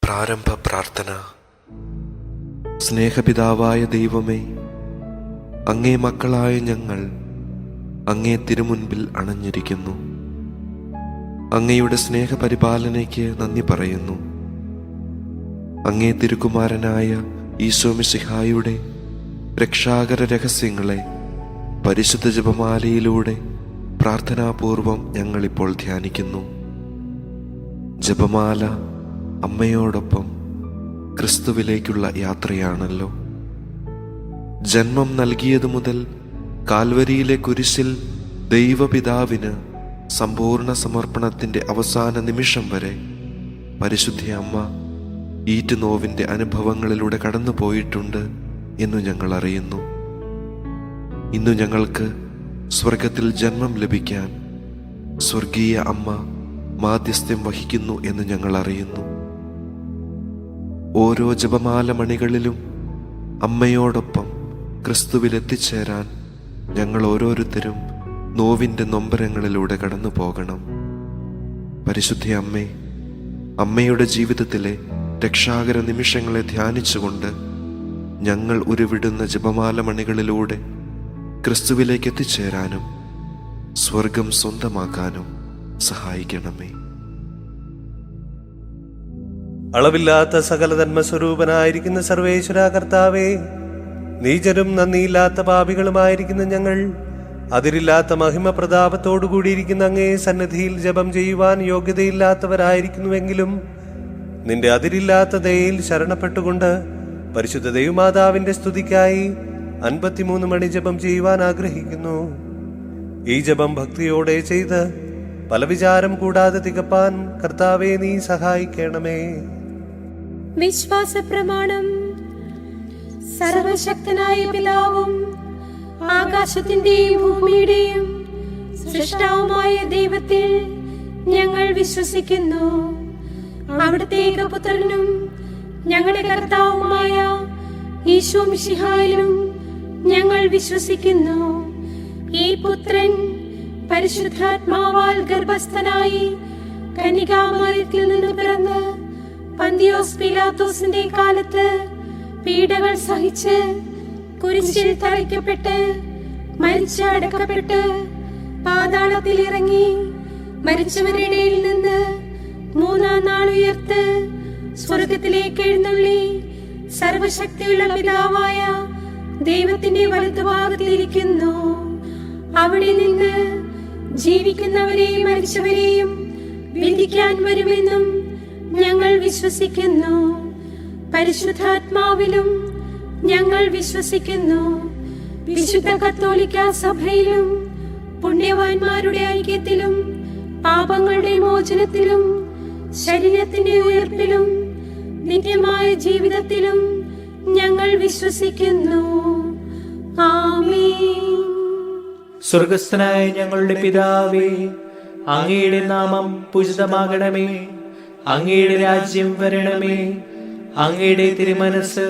പ്രാരംഭ പ്രാർത്ഥന. സ്നേഹപിതാവായ ദൈവമേ, അങ്ങേ മക്കളായ ഞങ്ങൾ അങ്ങേ തിരുമുൻപിൽ അണഞ്ഞിരിക്കുന്നു. അങ്ങയുടെ സ്നേഹപരിപാലനയ്ക്ക് നന്ദി പറയുന്നു. അങ്ങേ തിരുകുമാരനായ ഈശോ മിശിഹായുടെ രക്ഷാകര രഹസ്യങ്ങളെ പരിശുദ്ധ ജപമാലയിലൂടെ പ്രാർത്ഥനാപൂർവം ഞങ്ങളിപ്പോൾ ധ്യാനിക്കുന്നു. ജപമാല അമ്മയോടൊപ്പം ക്രിസ്തുവിലേക്കുള്ള യാത്രയാണല്ലോ. ജന്മം നൽകിയതു മുതൽ കാൽവരിയിലെ കുരിശിൽ ദൈവപിതാവിന് സമ്പൂർണ്ണ സമർപ്പണത്തിൻ്റെ അവസാന നിമിഷം വരെ പരിശുദ്ധ അമ്മ ഈറ്റുനോവിൻ്റെ അനുഭവങ്ങളിലൂടെ കടന്നു പോയിട്ടുണ്ട് എന്നു ഞങ്ങൾ അറിയുന്നു. ഇന്നു ഞങ്ങൾക്ക് സ്വർഗത്തിൽ ജന്മം ലഭിക്കാൻ സ്വർഗീയ അമ്മ മാധ്യസ്ഥ്യം വഹിക്കുന്നു എന്ന് ഞങ്ങൾ അറിയുന്നു. ഓരോ ജപമാല മണികളിലും അമ്മയോടൊപ്പം ക്രിസ്തുവിൽ എത്തിച്ചേരാൻ ഞങ്ങൾ ഓരോരുത്തരും നോവിൻ്റെ നൊമ്പരങ്ങളിലൂടെ കടന്നു പോകണം. പരിശുദ്ധ അമ്മേ, അമ്മയുടെ ജീവിതത്തിലെ രക്ഷാകര നിമിഷങ്ങളെ ധ്യാനിച്ചുകൊണ്ട് ഞങ്ങൾ ഉരുവിടുന്ന ജപമാല മണികളിലൂടെ ക്രിസ്തുവിലേക്ക് എത്തിച്ചേരാനും സ്വർഗം സ്വന്തമാക്കാനും സഹായിക്കണമേ. അളവില്ലാത്ത സകല ധർമ്മസ്വരൂപനായിരിക്കുന്ന സർവേശ്വര കർത്താവേ, നീചരും നന്ദിയില്ലാത്ത പാപികളുമായിരിക്കുന്ന ഞങ്ങൾ അതിരില്ലാത്ത മഹിമ പ്രതാപത്തോടുകൂടിയിരിക്കുന്ന അങ്ങേ സന്നിധിയിൽ ജപം ചെയ്യുവാൻ യോഗ്യതയില്ലാത്തവരായിരിക്കുന്നുവെങ്കിലും നിന്റെ അതിരില്ലാത്ത ദയയിൽ ശരണപ്പെട്ടുകൊണ്ട് പരിശുദ്ധ ദൈവമാതാവിന്റെ സ്തുതിക്കായി 53 മണി ജപം ചെയ്യുവാൻ ആഗ്രഹിക്കുന്നു. ഈ ജപം ഭക്തിയോടെ ചെയ്ത് പല വിചാരം കൂടാതെ തികപ്പാൻ കർത്താവേ നീ സഹായിക്കണമേ. വിശ്വാസ പ്രമാണം. സർവശക്തനായ പിതാവും ആകാശത്തിന്റെയും ഭൂമിയുടെയും സൃഷ്ടാവുമായ ദൈവത്തിൽ ഞങ്ങൾ വിശ്വസിക്കുന്നു. അവിടുത്തെ ഏകപുത്രനും ഞങ്ങളുടെ കർത്താവുമായ ഈശോ മിശിഹായിലും ഞങ്ങൾ വിശ്വസിക്കുന്നു. ഈ പുത്രൻ പരിശുദ്ധാത്മാവാൽ ഗർഭസ്ഥനായി കന്യകാമറിയത്തിൽ നിന്ന് പിറന്ന് പന്തിയോസ് പീലാത്തോസിന്റെ കാലത്ത് പീഡകൾ സഹിച്ച് കുരിശിൽ തറയ്ക്കപ്പെട്ട് മരിച്ച് അടക്കപ്പെട്ട് പാതാളത്തിൽ ഇറങ്ങി മരിച്ചവരുടെ ഇടയിൽ നിന്ന് 3-ാം നാൾ ഉയർത്ത് സ്വർഗത്തിലേക്ക് എഴുന്നള്ളി സർവശക്തിയുള്ള പിതാവായ ദൈവത്തിന്റെ വലതുഭാഗത്തിലിരിക്കുന്നു. അവിടെ നിന്ന് ജീവിക്കുന്നവരെയും മരിച്ചവരെയും വിധിക്കാൻ വരുമെന്നും ഞങ്ങൾ വിശ്വസിക്കുന്നു. പരിശുദ്ധാത്മാവിലും ഞങ്ങൾ വിശ്വസിക്കുന്നു. വിശുദ്ധ കത്തോലിക്ക സഭയിലും പുണ്യവാന്മാരുടെ ഐക്യത്തിലും പാപങ്ങളുടെ മോചനത്തിലും ശരീരത്തിന്റെ ഉയർപ്പിലും നിത്യമായ ജീവിതത്തിലും ഞങ്ങൾ വിശ്വസിക്കുന്നു. ആമേൻ. സ്വർഗസ്ഥനായ ഞങ്ങളുടെ പിതാവേ, അങ്ങയുടെ നാമം പൂജിതമാകണമേ. അങ്ങയുടെ രാജ്യം വരണമേ. അങ്ങയുടെ തിരുമനസ്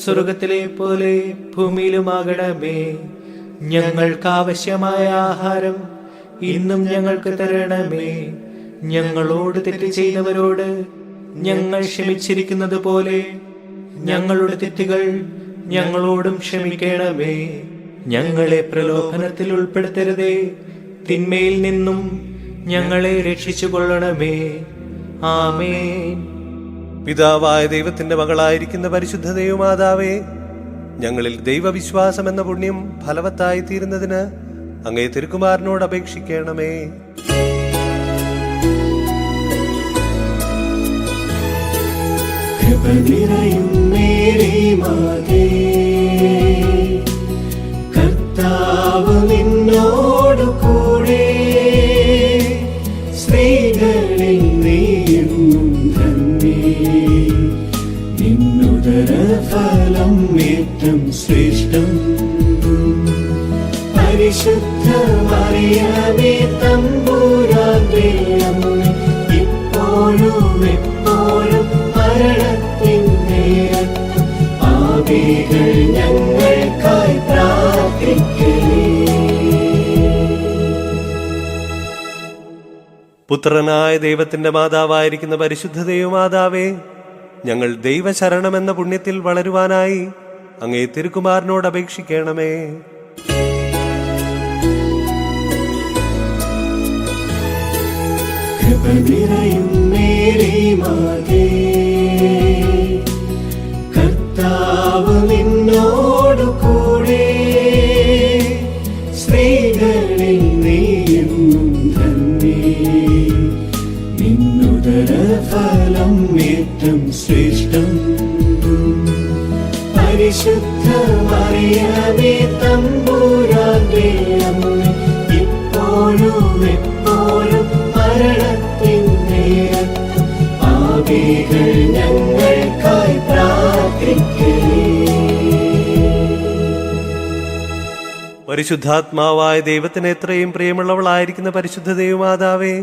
സ്വർഗത്തിലെ പോലെ ഭൂമിയിലുമാകണമേ. ഞങ്ങൾക്ക് ആവശ്യമായ ആഹാരം ഇന്നും ഞങ്ങൾക്ക് തരണമേ. ഞങ്ങളോട് തെറ്റ് ചെയ്തവരോട് ഞങ്ങൾ ക്ഷമിച്ചിരിക്കുന്നത് പോലെ ഞങ്ങളുടെ തെറ്റുകൾ ഞങ്ങളോടും ക്ഷമിക്കണമേ. ഞങ്ങളെ പ്രലോഭനത്തിൽ ഉൾപ്പെടുത്തരുതേ, തിന്മയിൽ നിന്നും ഞങ്ങളെ രക്ഷിച്ചു കൊള്ളണമേ. ആമേൻ. പിതാവായ ദൈവത്തിന്റെ മകളായിരിക്കുന്ന പരിശുദ്ധ ദൈവമാതാവേ, ഞങ്ങളിൽ ദൈവവിശ്വാസം എന്ന പുണ്യം ഫലവത്തായി തീരുന്നതിന് അങ്ങേ തിരുക്കുമാരനോട് അപേക്ഷിക്കണമേ. കർത്താവ് നിന്നോടു കൂടെ, സ്ത്രീകളിൽ നീയും ധന്യേ. നിന്നുദര ഫലം ഏറ്റം ശ്രേഷ്ഠം. പരിശുദ്ധ മറിയമേ തമ്പുരാന്റെ അമ്മേ, ഇപ്പോഴും എപ്പോഴും മരണത്തിൻ നേരത്തും പാപികൾ ഞങ്ങൾക്കായി പ്രാർത്ഥിക്കണേ. പുത്രനായ ദൈവത്തിന്റെ മാതാവായിരിക്കുന്ന പരിശുദ്ധ ദൈവമാതാവേ, ഞങ്ങൾ ദൈവശരണമെന്ന പുണ്യത്തിൽ വളരുവാനായി അങ്ങേ തിരുക്കുമാരനോട് അപേക്ഷിക്കണമേ. കൃപ നിറയും മേരി മാതേ, കർത്താവ് നിന്നോടു കൂടെ, സ്ത്രീകളിൽ നീയും ധന്യേ, നിന്നുദര ഫലം ഏറ്റവും ശ്രേഷ്ഠം. പരിശുദ്ധ മറിയമേ തമ്പുരാന്റെ അമ്മേ, ഇപ്പോഴും എപ്പോഴും മരണത്തിൻ നേരത്തും പാപികൾ ഞങ്ങൾക്കായി പ്രാർത്ഥിക്കണമേ. പരിശുദ്ധാത്മാവായ ദൈവത്തിന് എത്രയും പ്രിയമുള്ളവളായിരിക്കുന്ന പരിശുദ്ധ ദൈവമാതാവേ,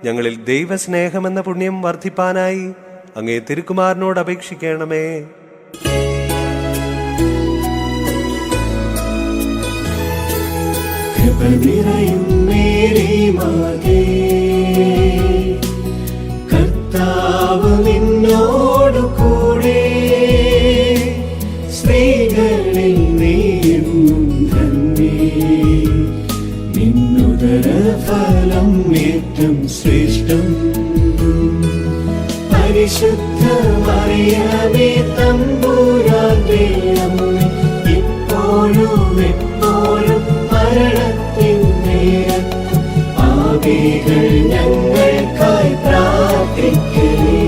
ഞങ്ങളിൽ ദൈവസ്നേഹമെന്ന പുണ്യം വർദ്ധിപ്പാനായി അങ്ങേ തിരുക്കുമാരനോട് അപേക്ഷിക്കണമേ. കൃപ നിറയും മേരി മാതേ, കർത്താവ് നിന്നോടു കൂടെ, സ്ത്രീകളിൽ നീയും ധന്യേ, നിന്നുദര ഫലം ഏറ്റവും ശ്രേഷ്ഠം. പരിശുദ്ധ മറിയമേ തമ്പുരാന്റെ അമ്മേ, ഇപ്പോഴും എപ്പോഴും മരണത്തിൻ നേരത്തും പാപികൾ ഞങ്ങൾക്കായി പ്രാർത്ഥിക്കണമേ.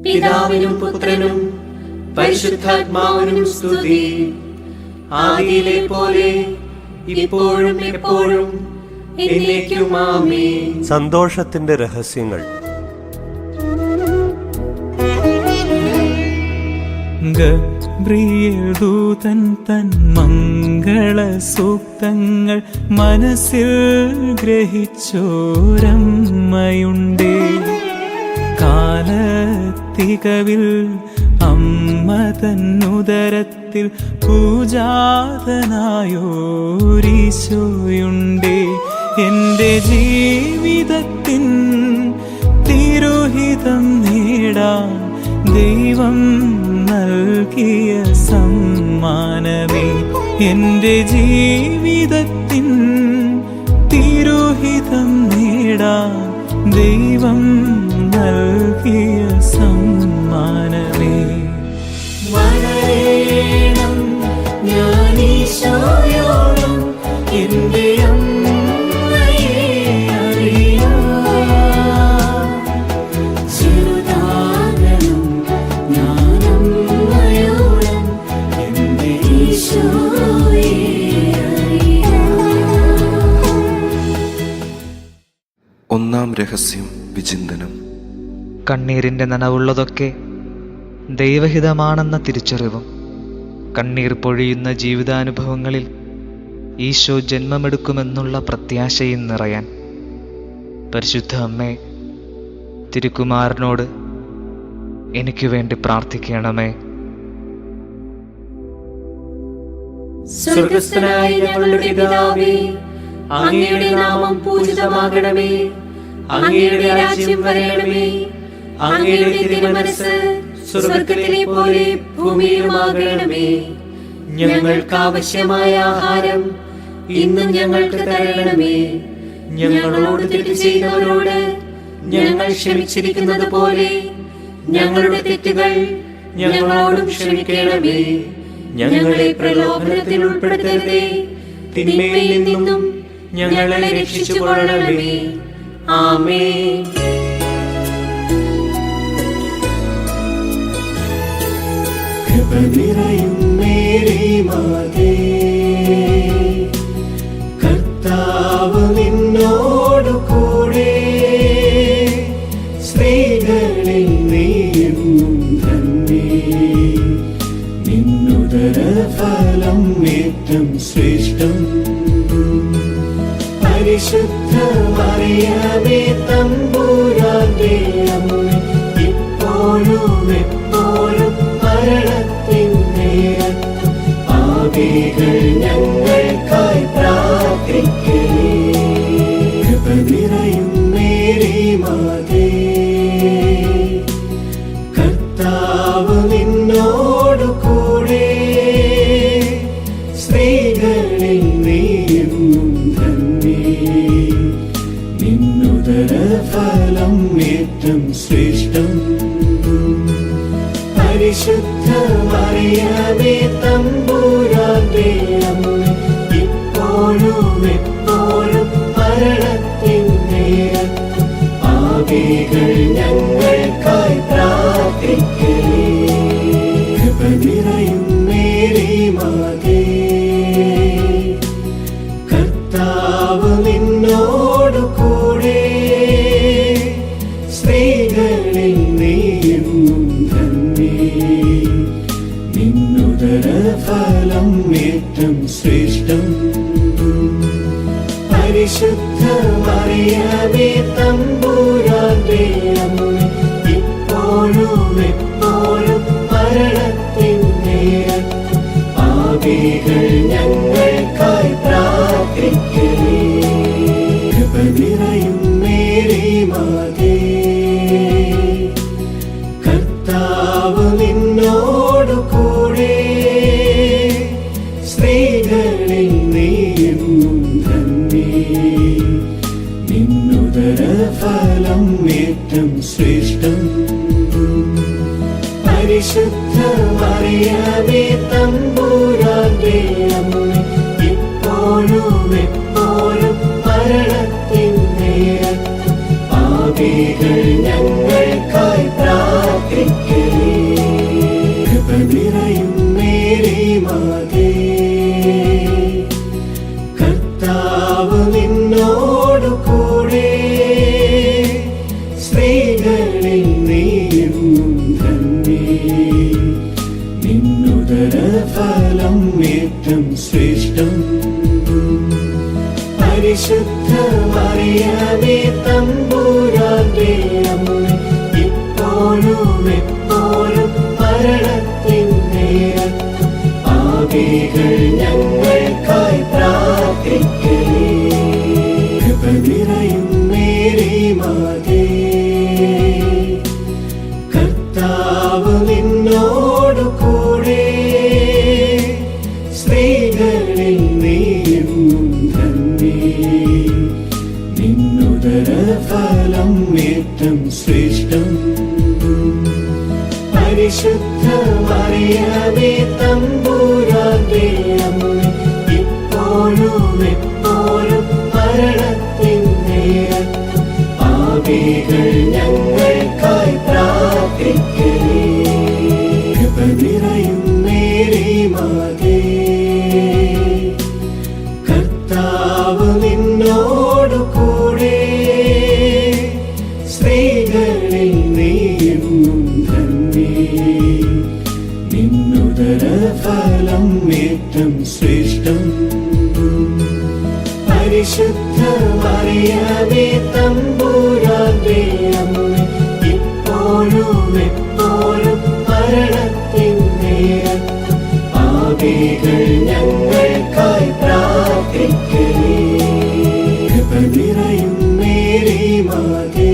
പിതാവിനും പുത്രനും പരിശുദ്ധാത്മാവിനും സ്തുതി. ആദിയിലെ പോലെ ഇപ്പോഴും എപ്പോഴും എന്നേക്കും ആമേൻ. സന്തോഷത്തിന്റെ രഹസ്യങ്ങൾ. ഗബ്രിയേൽ ദൂതൻ തൻ മംഗള സൂക്തങ്ങൾ മനസ്സിൽ ഗ്രഹിച്ചോരമ്മയുണ്ടേ. കാലത്തികവിൽ അമ്മ തന്നുദരത്തിൽ പൂജാതനായോരീശോയുണ്ടേ. എന്റെ ജീവിതത്തിൻ തിരുഹിതം നേടാൻ ദൈവം നൽകിയ സമ്മാനമേ. എന്റെ ജീവിതത്തിൻ തിരുഹിതം നേടാൻ ദൈവം നൽകിയ സമ്മാനമേ. വളരണം ഞാനീശോയോളം എന്റെ അമ്മയെ അറിയാം. ചെറുതാകണം ഞാനമ്മയോളം എന്റെ ഈശോയെ അറിയാം. ഒന്നാം രഹസ്യം വിചിന്തനം. കണ്ണീരിൻ്റെ നനവുള്ളതൊക്കെ ദൈവഹിതമാണെന്ന തിരിച്ചറിവും കണ്ണീർ പൊഴിയുന്ന ജീവിതാനുഭവങ്ങളിൽ ഈശോ ജന്മമെടുക്കുമെന്നുള്ള പ്രത്യാശയും നിറയാൻ പരിശുദ്ധ അമ്മേ, തിരുക്കുമാരനോട് എനിക്ക് വേണ്ടി പ്രാർത്ഥിക്കണമേ. സ്വർഗസ്ഥനായ ഞങ്ങളുടെ പിതാവേ, അങ്ങയുടെ നാമം പൂജിതമാകണമേ. അങ്ങയുടെ രാജ്യം വരണമേ. അങ്ങയുടെ തിരുമനസ്സ് സ്വർഗത്തിലെ പോലെ ഭൂമിയിലുമാകണമേ. ഞങ്ങൾക്ക് ആവശ്യമായ ആഹാരം ഇന്നും ഞങ്ങൾക്ക് തരണമേ. ഞങ്ങളോട് തെറ്റ് ചെയ്തവരോട് ഞങ്ങൾ ക്ഷമിച്ചിരിക്കുന്നത് പോലെ ഞങ്ങളുടെ തെറ്റുകൾ ഞങ്ങളോടും ക്ഷമിക്കണമേ. ഞങ്ങളെ പ്രലോഭനത്തിൽ ഉൾപ്പെടുത്തരുതേ, തിന്മയിൽ നിന്നും ഞങ്ങളെ രക്ഷിച്ചുകൊള്ളണമേ. ആമേൻ. കൃപ നിറയും മേരി മാതേ, കർത്താവ് നിന്നോടു കൂടെ, സ്ത്രീകളിൽ നീയും ധന്യേ, നിന്നുദര ഫലം ഏറ്റവും ശ്രേഷ്ഠം. പരിശുദ്ധ മറിയമേ തമ്പുരാന്റെ അമ്മേ, ഇപ്പോഴും എപ്പോഴും മരണത്തിൻ നേരത്തും പാപികൾ ഞങ്ങൾക്കായി പ്രാർത്ഥിക്കണമേ. കൃപ നിറയും മേരി മാതേ, ഫലം ഏറ്റം ശ്രേഷ്ഠം. പരിശുദ്ധ മറിയമേ തമ്പുരാന്റെ അമ്മേ, ഇപ്പോഴും എപ്പോഴും മരണത്തിൻ നേരത്തും പാപികൾ ഞങ്ങൾക്കായി പ്രാർത്ഥിക്കണേ. കൃപ നിറയും മേരി മാതേ, കർത്താവ് നിന്നോടു കൂടെ, സ്ത്രീകളിൽ നീയും ധന്യേ. നിന്നുദര ഫലം ഏറ്റം ശ്രേഷ്ഠം. പരിശുദ്ധ മറിയമേ തമ്പുരാന്റെ അമ്മേ, ഇപ്പോഴും എപ്പോഴും മരണത്തിൻ നേരത്തും പാപികൾ ഞങ്ങൾക്കായി പ്രാർത്ഥിക്കണേ. കൃപ നിറയും മേരി മാതേ, കർത്താവ് നിന്നോടു കൂടെ, സ്ത്രീകളിൽ നീയും ധന്യേ. നിന്നുദര ഫലം ഏറ്റം ശ്രേഷ്ഠം. പരിശുദ്ധ മറിയമേ തമ്പുരാന്റെ അമ്മേ, ഇപ്പോഴും എപ്പോഴും മരണത്തിൻ നേരത്തും പാപികൾ ഞങ്ങൾക്കായി പ്രാർത്ഥിക്കണേ. കൃപ നിറയും മേരി മാതേ, കർത്താവ് നിന്നോടു കൂടെ, സ്ത്രീകളിൽ നീയും ധന്യേ. നിന്നുദര ഫലം ഏറ്റം ശ്രേഷ്ഠം. പരിശുദ്ധ മറിയമേ തമ്പുരാന്റെ അമ്മേ, ഇപ്പോഴും എപ്പോഴും മരണത്തിൻ നേരത്തും പാപികൾ ഞങ്ങൾക്കായി പ്രാർത്ഥിക്കണേ. കൃപ നിറയും മേരി മാതേ, കർത്താവ് നിന്നോടു കൂടെ, സ്ത്രീകളിൽ നീയും ധന്യേ. നിന്നുദര ഫലം ഏറ്റം ശ്രേഷ്ഠം. പരിശുദ്ധ മറിയമേ തമ്പുരാന്റെ അമ്മേ, ഇപ്പോഴും എപ്പോഴും മരണത്തിൻ നേരത്തും പാപികൾ ഞങ്ങൾക്കായി പ്രാർത്ഥിക്കണേ. കൃപ നിറയും മേരി മാതേ, കർത്താവ് നിന്നോടു കൂടെ, സ്ത്രീകളിൽ നീയും ധന്യേ. നിന്നുദര ഫലം ഏറ്റം ശ്രേഷ്ഠം. പരിശുദ്ധ മറിയമേ തമ്പുരാന്റെ അമ്മേ, ഇപ്പോഴും എപ്പോഴും മരണത്തിൻ നേരത്തും പാപികൾ ഞങ്ങൾക്കായി പ്രാർത്ഥിക്കണേ. കൃപ നിറയും മേരി മാതേ,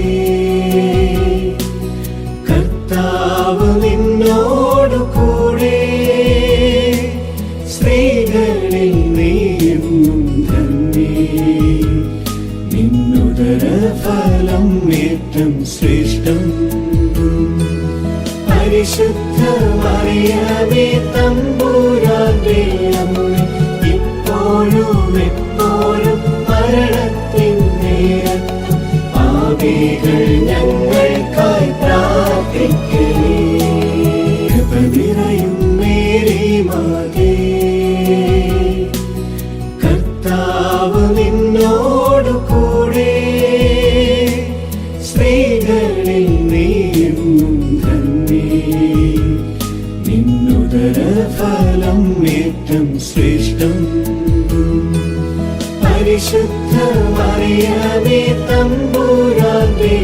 കർത്താവ് നിന്നോടു കൂടെ, സ്ത്രീകളിൽ നീയും ധന്യേ. നിന്നുദര ഫലം ഏറ്റം ശ്രേഷ്ഠം. പരിശുദ്ധ മറിയമേ തമ്പുരാന്റെ അമ്മേ, ഇപ്പോഴും എപ്പോഴും മരണത്തിൻ നേരത്തും പാപികൾ ഞങ്ങൾക്കായി പ്രാർത്ഥിക്കണേ. കൃപ നിറയും മേരി മാതേ, കർത്താവ് നിന്നോടു കൂടെ, സ്ത്രീകളിൽ നീയും ധന്യേ. നിന്നുദര ഫലം ഏറ്റം ശ്രേഷ്ഠം. പരിശുദ്ധ മറിയമേ തമ്പുരാന്റെ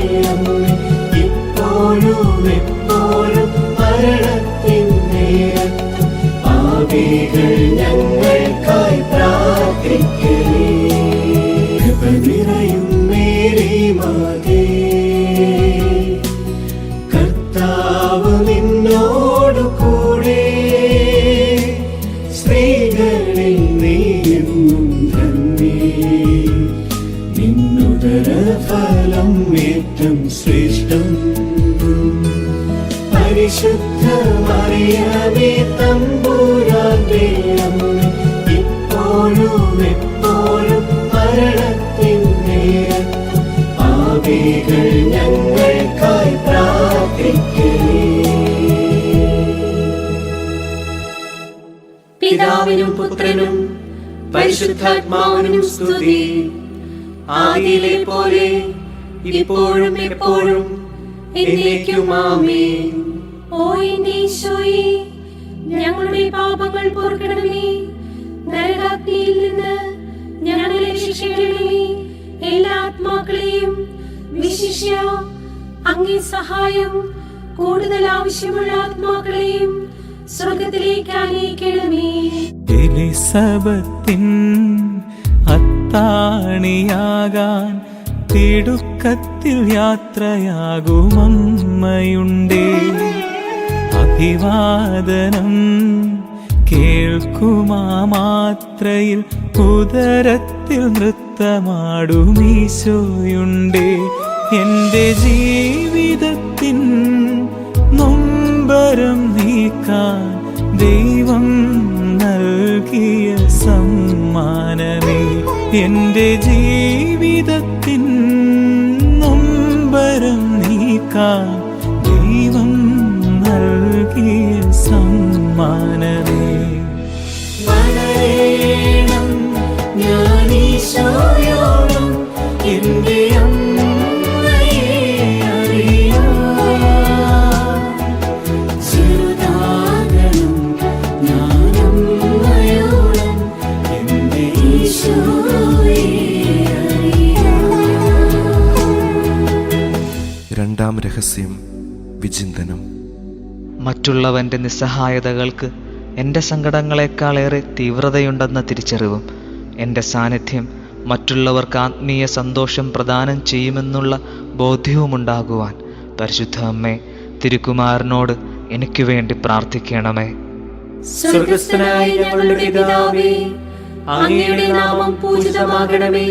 ഫലം ഏറ്റം ശ്രേഷ്ഠം. പരിശുദ്ധ മറിയമേ തമ്പുരാന്റെ അമ്മേ, ഇപ്പോഴും എപ്പോഴും മരണത്തിൻ നേരത്തും പാപികൾ ഞങ്ങൾക്കായി പ്രാർത്ഥിക്കണേ. പിതാവിനും പുത്രനും പരിശുദ്ധാത്മാവിനും സ്തുതി. ആദിയിലെ പോലെ ഇപ്പോഴും എപ്പോഴും എന്നേക്കും ആമേൻ. ഓ എന്റെ ഈശോയേ, ഞങ്ങളുടെ പാപങ്ങൾ പൊറുക്കണമേ, നരകാഗ്നിയിൽ നിന്ന് ഞങ്ങളെ രക്ഷിക്കണമേ. എല്ലാ ആത്മാക്കളെയും വിശിഷ്യ അങ്ങേ സഹായം കൂടുതൽ ആവശ്യമുള്ള ആത്മാക്കളെയും സ്വർഗത്തിലേക്ക് ആനയിക്കണമേ. എലിസബത്തിൻ അത്താണിയാകാൻ തിടുക്കത്തിൽ യാത്രയാകുമമ്മയുണ്ടേ. അഭിവാദനം കേൾക്കുമാ മാത്രയിൽ ഉദരത്തിൽ നൃത്തമാടുമീശോയുണ്ടേ. എന്റെ ജീവിതത്തിൻ നൊമ്പരം നീക്കാൻ ദൈവം നൽകിയ സമ്മാനമേ. എന്റെ ജീവിതത്തിൻ നൊമ്പരം നീക്കാൻ ദൈവം നൽകിയ സമ്മാനമേ. വളരണം ഞാനീശോയോളം എന്റെ അമ്മയെ അറിയാം. ചെറുതാകണം ഞാനമ്മയോളം എന്റെ ഈശോയെ അറിയാം. രണ്ടാം രഹസ്യം വിചിന്തനം. മറ്റുള്ളവൻ്റെ നിസ്സഹായതകൾക്ക് എൻ്റെ സങ്കടങ്ങളെക്കാളേറെ തീവ്രതയുണ്ടെന്ന തിരിച്ചറിവും എൻ്റെ സാന്നിധ്യം മറ്റുള്ളവർക്ക് ആത്മീയ സന്തോഷം പ്രദാനം ചെയ്യുമെന്നുള്ള ബോധ്യവുമുണ്ടാകുവാൻ പരിശുദ്ധ അമ്മേ, തിരുക്കുമാരനോട് എനിക്ക് വേണ്ടി പ്രാർത്ഥിക്കണമേ. സ്വർഗസ്ഥനായ ഞങ്ങളുടെ പിതാവേ, അങ്ങയുടെ നാമം പൂജിതമാകണമേ.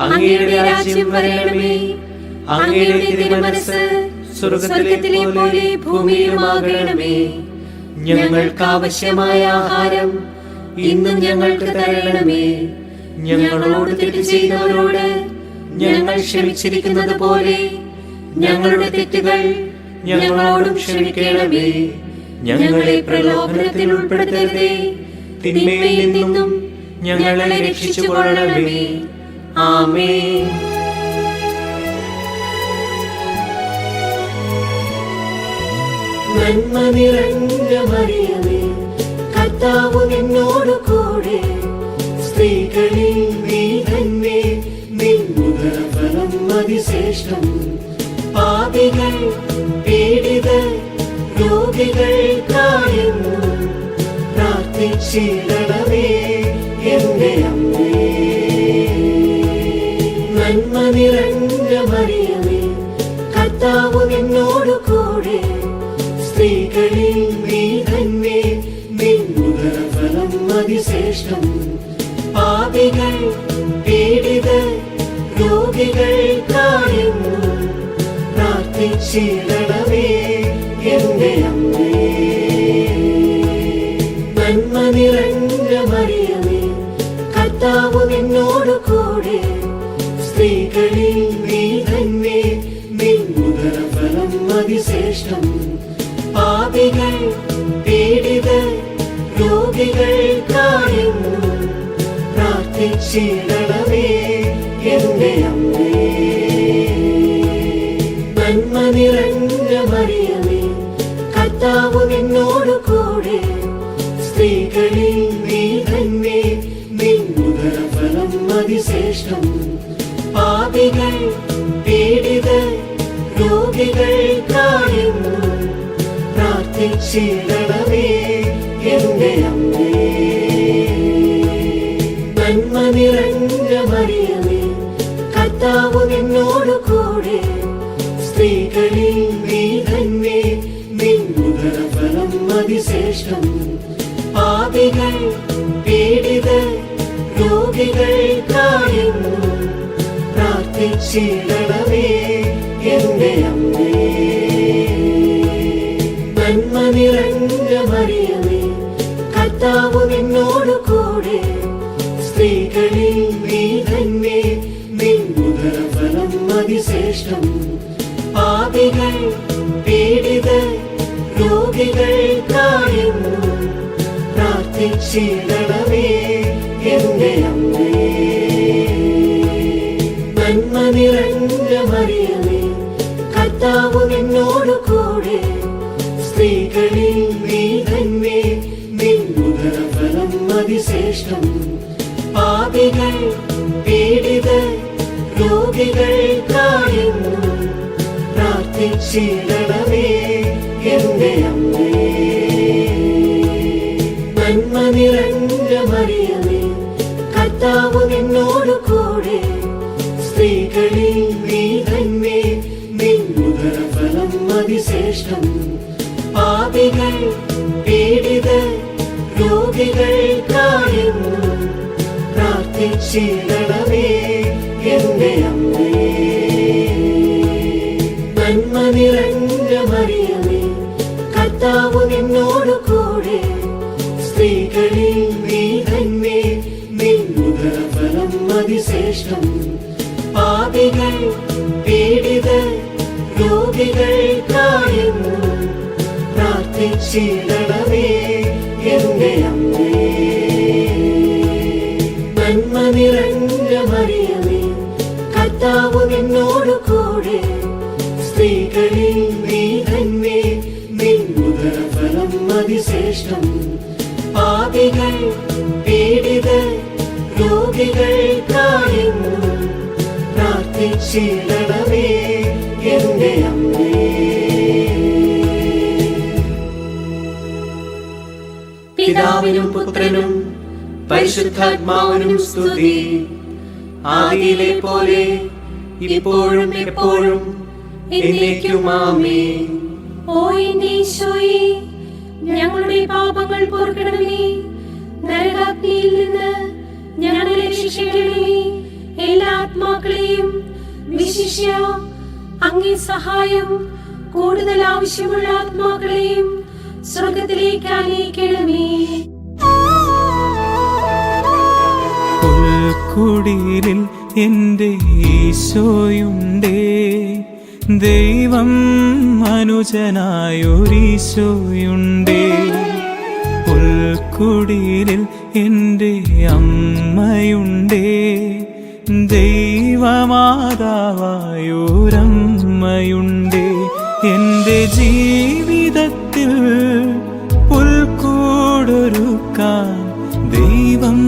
അങ്ങയുടെ രാജ്യം വരണമേ. അങ്ങയുടെ തിരുമനസ്സ് സ്വർഗത്തിലെ പോലെ ഭൂമിയിലുമാകണമേ. ഞങ്ങൾക്ക് ആവശ്യമായ ആഹാരം ഇന്നും ഞങ്ങൾക്ക് തരണമേ. ഞങ്ങളോട് തെറ്റ് ചെയ്തവരോട് ഞങ്ങൾ ക്ഷമിച്ചിരിക്കുന്നത് പോലെ ഞങ്ങളുടെ തെറ്റുകൾ ഞങ്ങളോടും ക്ഷമിക്കണമേ. ഞങ്ങളെ പ്രലോഭനത്തിൽ ഉൾപ്പെടുത്തരുതേ, തിന്മയിൽ നിന്നും ഞങ്ങളെ രക്ഷിച്ചുകൊള്ളണമേ. ആമേൻ. നന്മ നിറഞ്ഞ മറിയമേ, കർത്താവ് നിന്നോട് കൂടെ, സ്ത്രീകളിൽ നീ തന്നെ, നിൻ ഉദരഫലം അതിശ്രേഷ്ഠം. പാപികൾ പീഡിതർ രോഗികൾക്കായെന്നും പ്രാർത്ഥിച്ചിടണമേ എന്റെ അമ്മേ. നന്മ നിറഞ്ഞ മറിയമേ, കർത്താവ് നിന്നോട് കൂടെ, സ്ത്രീകളിൽ നീ തന്നെ, നിൻ ഉദരഫലം അതിശ്രേഷ്ഠം. പാപികൾ പീഡിതർ രോഗികൾക്കായെന്നും പ്രാർത്ഥിച്ചിടണമേ എന്റെ അമ്മേ. നന്മ നിറഞ്ഞ മറിയമേ, കർത്താവ് നിന്നോട് കൂടെ, സ്ത്രീകളിൽ നീ തന്നെ, നിൻ ഉദരഫലം അതിശ്രേഷ്ഠം. പാപികൾ പീഡിതർ രോഗികൾക്കായെന്നും പ്രാർത്ഥിച്ചിടണമേ എന്റെ അമ്മേ. നന്മ നിറഞ്ഞ മറിയമേ, കർത്താവ് നിന്നോട് കൂടെ, സ്ത്രീകളിൽ നീ തന്നെ, നിൻ ഉദരഫലം അതിശ്രേഷ്ഠം. പാപികൾ പീഡിതർ രോഗികൾക്കായെന്നും പ്രാർത്ഥിച്ചിടണമേ എന്റെ അമ്മേ. നന്മ നിറഞ്ഞ മറിയമേ, കർത്താവ് നിന്നോട് കൂടെ, സ്ത്രീകളിൽ നീ തന്നെ, നിൻ ഉദരഫലം അതിശ്രേഷ്ഠം. പാപികൾ പീഡിതർ രോഗികൾക്കായെന്നും പ്രാർത്ഥിച്ചിടണമേ ചെയ്യണമേ എന്റെ അമ്മേ. നന്മ നിറഞ്ഞ മറിയമേ, കർത്താവ് നിന്നോട് കൂടെ, സ്ത്രീകളിൽ നീ തന്നെ, നിൻ ഉദരഫലം അതിശ്രേഷ്ഠം. പാപികൾ പീഡിതർ രോഗികൾക്കായെന്നും പ്രാർത്ഥിച്ചിടണമേ എന്റെ അമ്മേ. നന്മ നിറഞ്ഞ മറിയമേ, കർത്താവ് നിന്നോട് കൂടെ, സ്ത്രീകളിൽ നീ തന്നെ, നിൻ ഉദരഫലം അതിശ്രേഷ്ഠം. പാപികൾ പീഡിതർ രോഗികൾക്കായെന്നും പ്രാർത്ഥിച്ചിടണമേ എന്റെ അമ്മേ. നന്മ നിറഞ്ഞ മറിയമേ, കർത്താവ് നിന്നോട് കൂടെ, സ്ത്രീകളിൽ നീ തന്നെ, നിൻ ഉദരഫലം അതിശ്രേഷ്ഠം. പാപികൾ പീഡിതർ രോഗികൾക്കായെന്നും പ്രാർത്ഥിച്ചിടണമേ എന്റെ അമ്മേ. നന്മ നിറഞ്ഞ മറിയമേ, കർത്താവ് നിന്നോട് കൂടെ, സ്ത്രീകളിൽ നീ തന്നെ, നിൻ ഉദരഫലം അതിശ്രേഷ്ഠം. പാപികൾ പീഡിതർ രോഗികൾക്കായെന്നും പ്രാർത്ഥിച്ചിടണമേ എന്റെ അമ്മേ. നന്മ നിറഞ്ഞ മറിയമേ, കർത്താവ് നിന്നോട് കൂടെ, സ്ത്രീകളിൽ നീ തന്നെ, നിൻ ഉദരഫലം അതിശ്രേഷ്ഠം. പാപികൾ പീഡിതർ രോഗികൾക്കായെന്നും പ്രാർത്ഥിച്ചിടണമേ എന്റെ അമ്മേ. പിതാവിനും പുത്രനും പരിശുദ്ധാത്മാവിനും സ്തുതി. ആദിയിലെ പോലെ ഇപ്പോഴും എപ്പോഴും എന്നേക്കും ആമേൻ. ഓ എന്റെ ഈശോയേ, ഞങ്ങളുടെ പാപങ്ങൾ പൊറുക്കണമേ. നരകാഗ്നിയിൽ നിന്ന് ഞങ്ങളെ രക്ഷിക്കണമേ. എല്ലാ ആത്മാക്കളെയും വിശിഷ്യ അങ്ങേ സഹായം കൂടുതൽ ആവശ്യമുള്ള ആത്മാക്കളെയും സ്വർഗത്തിലേക്ക് അനയിക്കണമേ. പുൽക്കുടിലിൽ എൻ്റെ ഈശോയുണ്ടേ, ദൈവം അനുജനായൊരീശോയുണ്ടേ. പുൽക്കുടിലിൽ എൻ്റെ അമ്മയുണ്ടേ, ദൈവമാതാവായൊരമ്മയുണ്ടേ. എൻ്റെ ജീവിതത്തിൽ പുൽക്കൂടൊരുക്കാൻ ദൈവം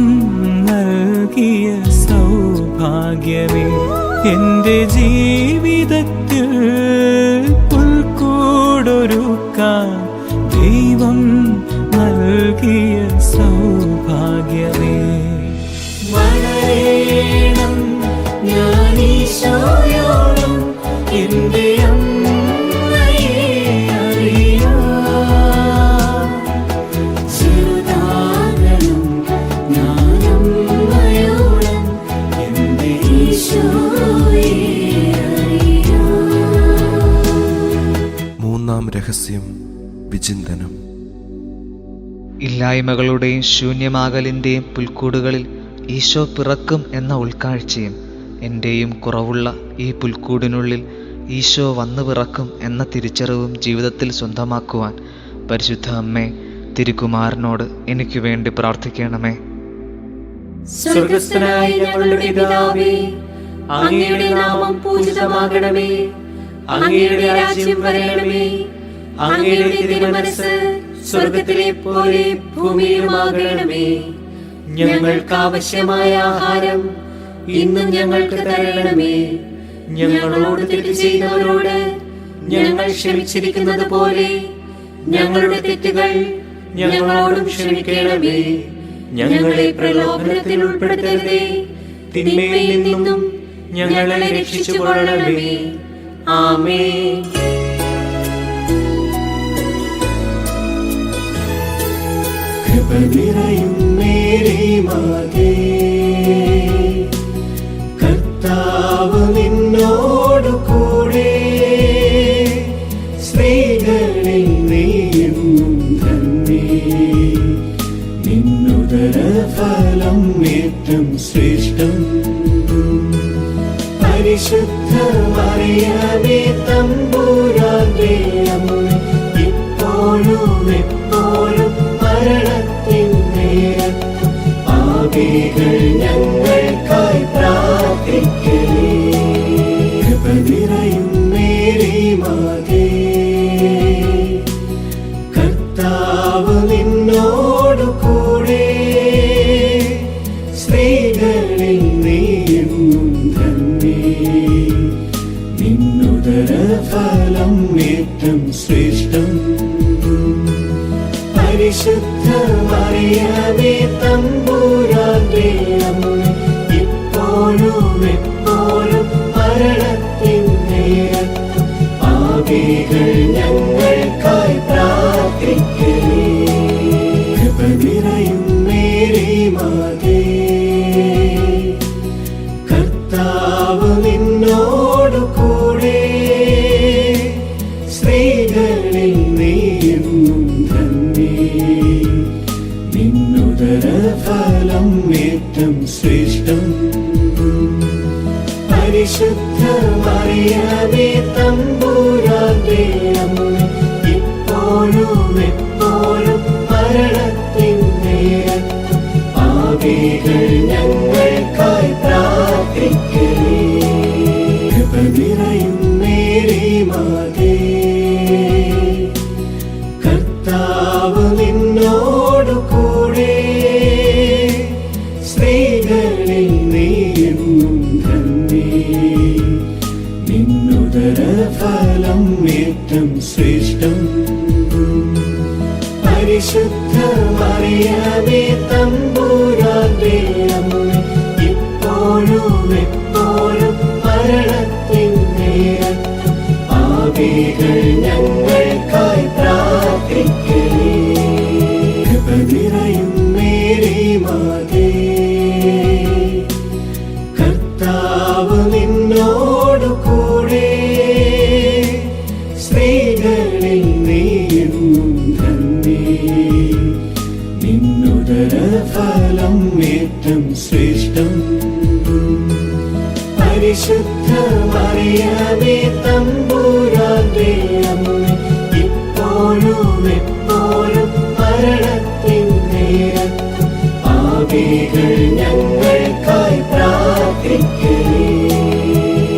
നൽകിയ സൗഭാഗ്യമേ. എൻ്റെ ജീവിതത്തിൽ പുൽക്കൂടൊരുക്കാൻ ദൈവം നൽകിയ സൗഭാഗ്യമേ. വളരണം ഞാൻ ഈശോയോളം എന്റെ അമ്മയെ അറിയാം. ചെറുതാകണം ഞാൻ അമ്മയോളം എന്റെ ഈശോയെ അറിയാം. മൂന്നാം രഹസ്യം വിചിന്തനം. ഇല്ലായ്മകളുടെയും ശൂന്യമാകലിൻ്റെയും പുൽക്കൂടുകളിൽ ഈശോ പിറക്കും എന്ന ഉൾക്കാഴ്ചയും എൻ്റെയും കുറവുള്ള ഈ പുൽക്കൂടിനുള്ളിൽ ഈശോ വന്നു പിറക്കും എന്ന തിരിച്ചറിവും ജീവിതത്തിൽ സ്വന്തമാക്കുവാൻ പരിശുദ്ധ അമ്മേ, തിരുക്കുമാരനോട് എനിക്ക് വേണ്ടി പ്രാർത്ഥിക്കണമേ. സ്വർഗസ്ഥനായ ഞങ്ങളുടെ പിതാവേ, അങ്ങയുടെ നാമം പൂജിതമാകണമേ. അങ്ങയുടെ രാജ്യം വരണമേ. അങ്ങയുടെ തിരുമനസ്സ് സ്വർഗത്തിലെ പോലെ ഭൂമിയിലുമാകണമേ. ഞങ്ങൾക്ക് ആവശ്യമായ ആഹാരം ഇന്നും ഞങ്ങൾക്ക് തരണമേ. ഞങ്ങളോട് തെറ്റ് ചെയ്തവരോട് ഞങ്ങൾ ക്ഷമിച്ചിരിക്കുന്നത് പോലെ ഞങ്ങളുടെ തെറ്റുകൾ ഞങ്ങളോടും ക്ഷമിക്കണമേ. ഞങ്ങളെ പ്രലോഭനത്തിൽ ഉൾപ്പെടുത്തരുതേ, തിന്മയിൽ നിന്നും ഞങ്ങളെ രക്ഷിച്ചുകൊള്ളണമേ. ആമേൻ. കൃപ നിറയും മേരി മാതേ, കർത്താവ് നിന്നോട് നിന്നുദരഫലം ഏറ്റം ശ്രേഷ്ഠം. പരിശുദ്ധ മറിയമേ തമ്പുരാന്റെ അമ്മേ, ഇപ്പോഴും എപ്പോഴും മരണത്തിൻ നേരത്തും പാപികൾ ഞങ്ങൾക്കായി പ്രാർത്ഥിക്കണേ. കൃപ നിറയും മേരി മാതേ, കർത്താവ് നിന്നോടു കൂടെ, സ്ത്രീകളിൽ നീയെന്നും ധന്യേ. നിന്നുദരഫലം ഏറ്റം ശ്രേഷ്ഠം. പരിശുദ്ധ മറിയമേ തമ്പുരാന്റെ അമ്മേ, ഇപ്പോഴും എപ്പോഴും മരണത്തിൻ നേരത്തും പാപികൾ ഞങ്ങൾക്കായി പ്രാർത്ഥിക്കണേ. കൃപ നിറയും മേരി മാതേ, കർത്താവ് നിന്നോടു കൂടെ, സ്ത്രീകളിൽ നീയെന്നും ധന്യേ. നിന്നുദരഫലം ഏറ്റം ശ്രേഷ്ഠം. പരിശുദ്ധ മറിയമേ തമ്പുരാന്റെ അമ്മേ, ഇപ്പോഴും എപ്പോഴും മരണത്തിൻ നേരത്തും പാപികൾ ഞങ്ങൾക്കായി പ്രാർത്ഥിക്കണേ. കൃപ നിറയും മേരി മാതേ, കർത്താവ് നിന്നോടു കൂടെ, സ്ത്രീകളിൽ നീയെന്നും ധന്യേ. നിന്നുദരഫലം ഏറ്റം ശ്രേഷ്ഠം. പരിശുദ്ധ മറിയമേ തമ്പുരാന്റെ അമ്മേ, ഇപ്പോഴും എപ്പോഴും മരണത്തിൻ നേരത്തും പാപികൾ ഞങ്ങൾക്കായി പ്രാർത്ഥിക്കണേ.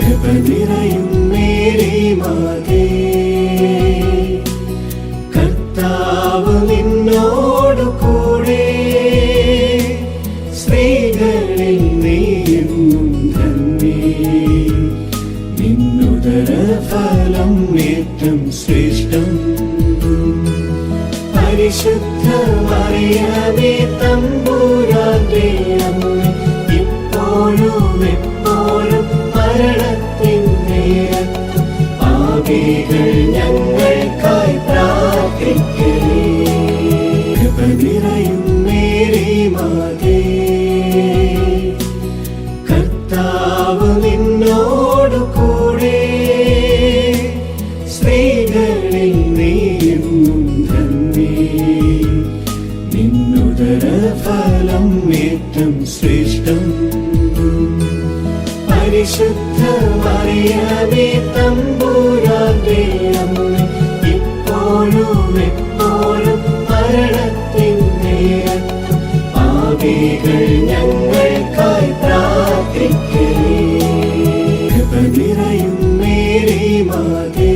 കൃപ നിറയും മേരി മാതേ, കർത്താവ് നിന്നോടു കൂടെ, സ്ത്രീകളിൽ നീയെന്നും ധന്യേ. നിന്നുദരഫലം ഏറ്റം ശ്രേഷ്ഠം. പരിശുദ്ധ മറിയമേ തമ്പുരാന്റെ അമ്മേ, ഇപ്പോഴും എപ്പോഴും മരണത്തിൻ നേരത്തും പാപികൾ ഞങ്ങൾക്കായി പ്രാർത്ഥിക്കണേ. കൃപ നിറയും മേരി മാതേ, കർത്താവ് നിന്നോടു കൂടെ, സ്ത്രീകളിൽ നീയെന്നും ധന്യേ. നിന്നുദരഫലം ഏറ്റം ശ്രേഷ്ഠം. പരിശുദ്ധ മറിയമേ തമ്പുരാന്റെ അമ്മേ, ഇപ്പോഴും എപ്പോഴും മരണത്തിൻ നേരത്തും പാപികൾ ഞങ്ങൾക്കായി പ്രാർത്ഥിക്കണേ. കൃപ നിറയും മേരി മാതേ,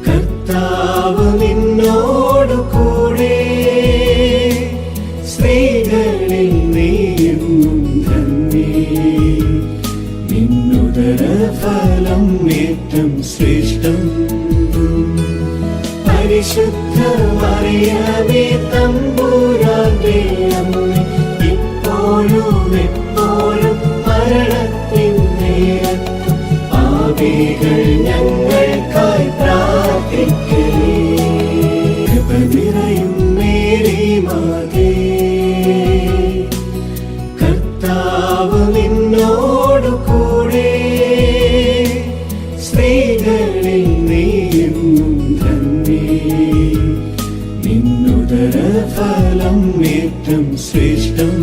കർത്താവ് നിന്നോടു കൂടെ, സ്ത്രീകളിൽ നീയെന്നും ധന്യേ. നിന്നുദരഫലം ഏറ്റം ശ്രേഷ്ഠം. പരിശുദ്ധ മറിയമേ തമ്പുരാന്റെ അമ്മേ, ഇപ്പോഴും എപ്പോഴും മരണത്തിൻ നേരത്തും പാപികൾ ഞങ്ങൾക്കായി പ്രാർത്ഥിക്കണേ. കൃപ നിറയും മേരി മാതേ, കർത്താവ് നിന്നോടു കൂടെ, സ്ത്രീകളിൽ നീയെന്നും ധന്യേ. നിന്നുദരഫലം ഏറ്റം ശ്രേഷ്ഠം.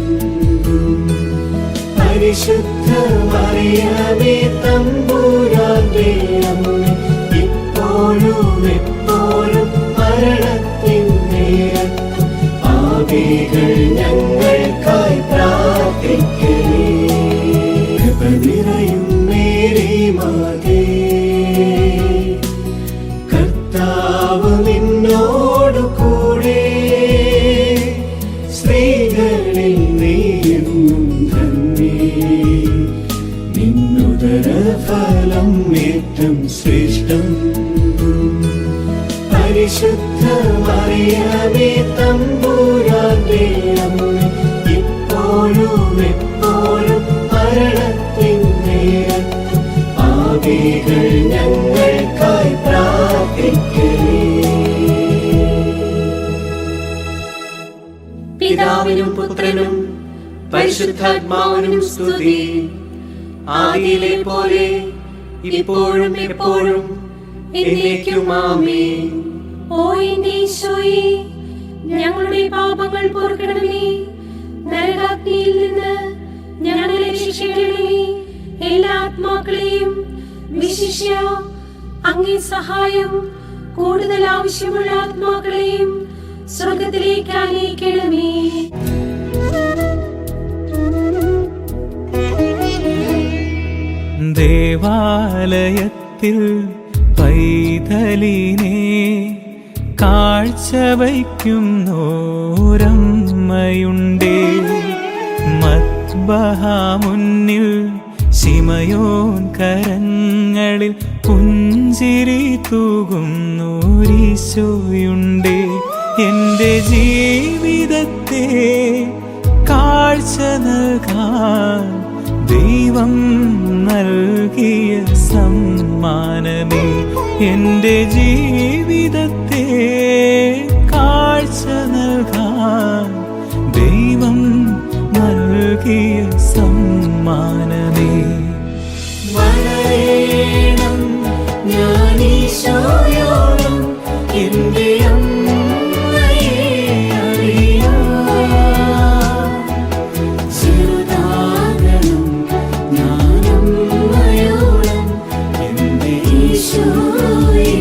പരിശുദ്ധ മറിയമേ തമ്പുരാന്റെ അമ്മേ, ഇപ്പോഴും എപ്പോഴും മരണത്തിൻ നേരത്തും പാപികൾ ഞങ്ങൾക്കായി പ്രാർത്ഥിക്കണേ. കൃപ നിറയും മേരി മാതേ, കർത്താവ് നിന്നോടു കൂടെ, സ്ത്രീകളിൽ നീയെന്നും ധന്യേ. നിന്നുദരഫലം ഏറ്റവും ഏറ്റവും ശ്രേഷ്ഠം. പരിശുദ്ധ മറിയമേ തമ്പുരാന്റെ അമ്മേ, ഇപ്പോഴും എപ്പോഴും മരണത്തിൻ നേരത്തും പാപികൾ ഞങ്ങൾക്കായി പ്രാർത്ഥിക്കണേ. പിതാവിനും പുത്രനും പരിശുദ്ധാത്മാവിനും സ്തുതി. ആദിയിലെ പോലെ ഇപ്പോഴും എപ്പോഴും എന്നേക്കും ആമേൻ. ഓ എന്റെ ഈശോയെ, ഞങ്ങളുടെ പാപങ്ങൾ പൊറുക്കണമേ. നരകാഗ്നിയിൽ നിന്ന് ഞങ്ങളെ രക്ഷിക്കണമേ. എല്ലാ ആത്മാക്കളെയും വിശിഷ്യ അങ്ങേ സഹായം കൂടുതൽ ആവശ്യമുള്ള ആത്മാക്കളെയും സ്വർഗത്തിലേക്ക് അനയിക്കണമേ. ദേവാലയത്തിൽ പൈതലിനെ കാഴ്ചവയ്ക്കുന്നോരമ്മയുണ്ടേ. മത്ബഹ മുന്നിൽ ശിമയോൻ കരങ്ങളിൽ പുഞ്ചിരി തൂകുന്നോരീശോയുണ്ടേ. എന്റെ ജീവിതത്തെ കാഴ്ച നൽകാൻ ദൈവം നൽകിയ സമ്മാനമേ. എന്റെ ജീവിതത്തെ കാഴ്ച നൽകാൻ ദൈവം നൽകിയ സമ്മാനമേ. വളരണം ഞാൻ ഈശോയോളം എന്റെ അമ്മയെ അറിയാം. ചെറുതാകണം ഞാൻ അമ്മയോളം എന്റെ ഈശോയെ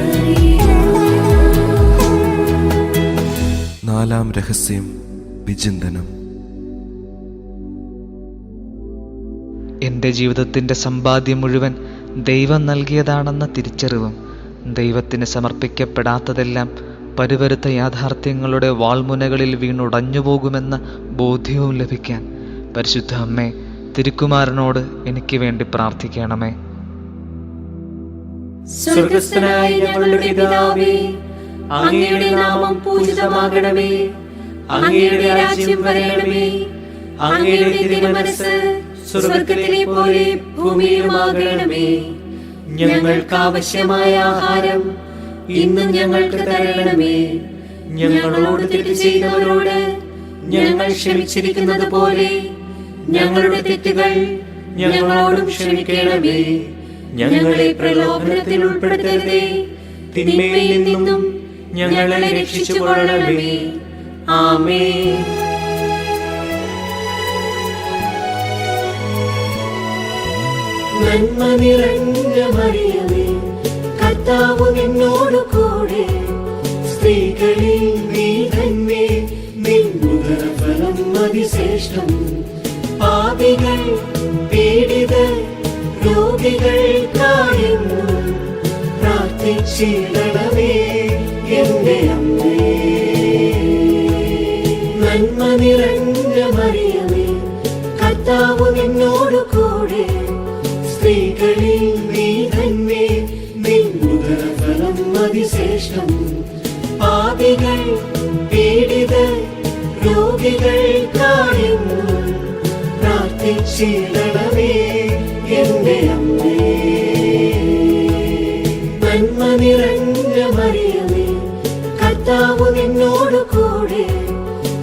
അറിയാം. നാലാം രഹസ്യം വിചിന്തനം. എൻ്റെ ജീവിതത്തിൻ്റെ സമ്പാദ്യം മുഴുവൻ ദൈവം നൽകിയതാണെന്ന തിരിച്ചറിവും ദൈവത്തിന് സമർപ്പിക്കപ്പെടാത്തതെല്ലാം പരുപരുത്ത യാഥാർത്ഥ്യങ്ങളുടെ വാൾമുനകളിൽ വീണുടഞ്ഞുപോകുമെന്ന ബോധ്യവും ലഭിക്കാൻ പരിശുദ്ധ അമ്മേ, തിരുക്കുമാരനോട് എനിക്ക് വേണ്ടി പ്രാർത്ഥിക്കണമേ. സ്വർഗസ്ഥനായ ഞങ്ങളുടെ പിതാവേ, അങ്ങയുടെ നാമം പൂജിതമാകണമേ. അങ്ങയുടെ രാജ്യം വരണമേ. അങ്ങയുടെ തിരുമനസ്സ് സ്വർഗത്തിലെ പോലെ ഭൂമിയിലുമാകണമേ. ഞങ്ങൾക്ക് ആവശ്യമായ ആഹാരം ഇന്നും ഞങ്ങൾക്ക് തരണമേ. ഞങ്ങളോട് തെറ്റ് ചെയ്തവരോട് ഞങ്ങൾ ക്ഷമിച്ചിരിക്കുന്നത് പോലെ ഞങ്ങളുടെ തെറ്റുകൾ ഞങ്ങളോടും ക്ഷമിക്കണമേ. ഞങ്ങളെ പ്രലോഭനത്തിൽ ഉൾപ്പെടുത്തരുതേ, തിന്മയിൽ നിന്നും ഞങ്ങളെ രക്ഷിച്ചുകൊള്ളണമേ. ആമേൻ. നന്മ നിറഞ്ഞ മറിയമേ, കർത്താവ് നിന്നോട് കൂടെ, സ്ത്രീകളിൽ നീ തന്നെ, നിൻ ഉദരഫലം അതിശ്രേഷ്ഠം. പാപികൾ പീഡിതർ രോഗികൾക്കായെന്നും പ്രാർത്ഥിച്ചിടണമേ എന്റെ അമ്മേ. നന്മ നിറഞ്ഞ മറിയമേ, കർത്താവ് നിന്നോട് കൂടെ, സ്ത്രീകളിൽ നീ തന്നെ, നിൻ ഉദരഫലം അതിശ്രേഷ്ഠം. പാപികൾ പീഡിതർ രോഗികൾക്കായെന്നും പ്രാർത്ഥിച്ചിടണമേ എന്റെ അമ്മേ. നന്മ നിറഞ്ഞ മറിയമേ, കർത്താവ് നിന്നോട് കൂടെ,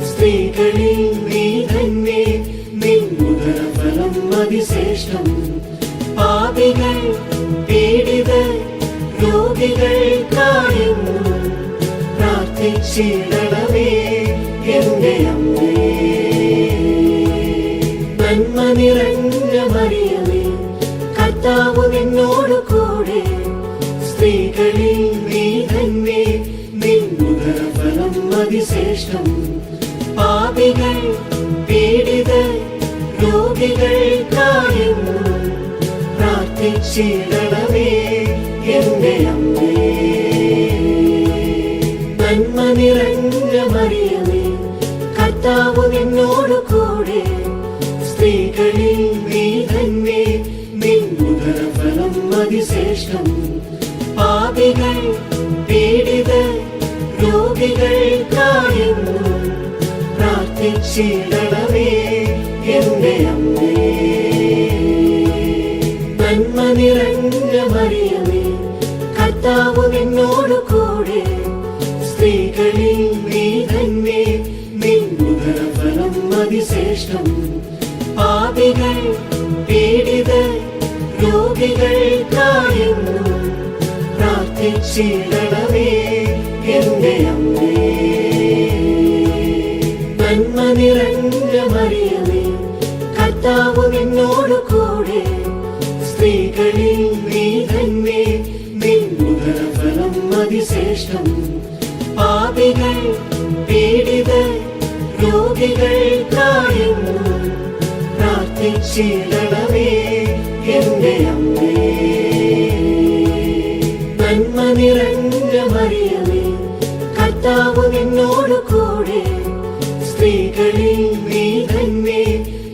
സ്ത്രീകളിൽ നീ തന്നെ, നിൻ ഉദരഫലം അതിശ്രേഷ്ഠം. പാപികൾ പീഡിതർ രോഗികൾക്കായെന്നും പ്രാർത്ഥിച്ചിടണമേ എന്റെ അമ്മേ. നന്മ നിറഞ്ഞ മറിയമേ, കർത്താവ് നിന്നോട് കൂടെ, സ്ത്രീകളിൽ നീ തന്നെ, നിൻ ഉദരഫലം അതിശ്രേഷ്ഠം. പാപികൾ പീഡിതർ രോഗികൾക്കായെന്നും പ്രാർത്ഥിച്ചിടണമേ എന്റെ അമ്മേ. നന്മ നിറഞ്ഞ മറിയമേ, കർത്താവ് നിന്നോട് കൂടെ, സ്ത്രീകളിൽ നീ തന്നെ, നിൻ ഉദരഫലം അതിശ്രേഷ്ഠം. പാപികൾ പീഡിതർ രോഗികൾക്കായെന്നും പ്രാർത്ഥിച്ചിടണമേ എന്റെ അമ്മേ. നന്മ നിറഞ്ഞ മറിയമേ, കർത്താവ് നിന്നോടു കൂടെ, സ്ത്രീകളിൽ നീ തന്നെ, നിൻ ഉദരഫലം അതിശ്രേഷ്ഠം. പാപികൾ പീഡിതർ രോഗികൾക്കായെന്നും പ്രാർത്ഥിച്ചിടണമേ എന്റെ അമ്മേ. നന്മ നിറഞ്ഞ മറിയമേ, കർത്താവ് നിന്നോടു കൂടെ, സ്ത്രീകളിൽ നീ തന്നെ, നിൻ ഉദരഫലം അതിശ്രേഷ്ഠം. പാപികൾ പീഡിതർ രോഗികൾക്കായെന്നും പ്രാർത്ഥിച്ചിടണമേ എന്റെ അമ്മേ. നന്മ നിറഞ്ഞ മറിയമേ, കർത്താവ് നിന്നോടു കൂടെ, സ്ത്രീകളിൽ നീ തന്നെ,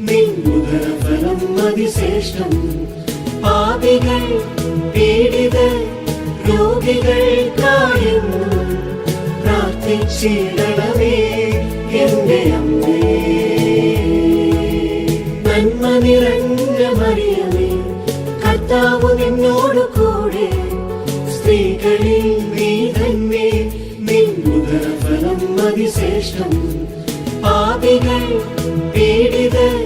നിൻ ഉദരഫലം അതിശ്രേഷ്ഠം. പാപികൾ പീഡിതർ രോഗികൾക്കായെന്നും പ്രാർത്ഥിച്ചിടണമേ എന്റെ അമ്മേ. നന്മ നിറഞ്ഞ മറിയമേ, കർത്താവ് നിന്നോടു കൂടെ, സ്ത്രീകളിൽ നീ തന്നെ, നിൻ ഉദരഫലം അതിശ്രേഷ്ഠം. പാപികൾ പീഡിതർ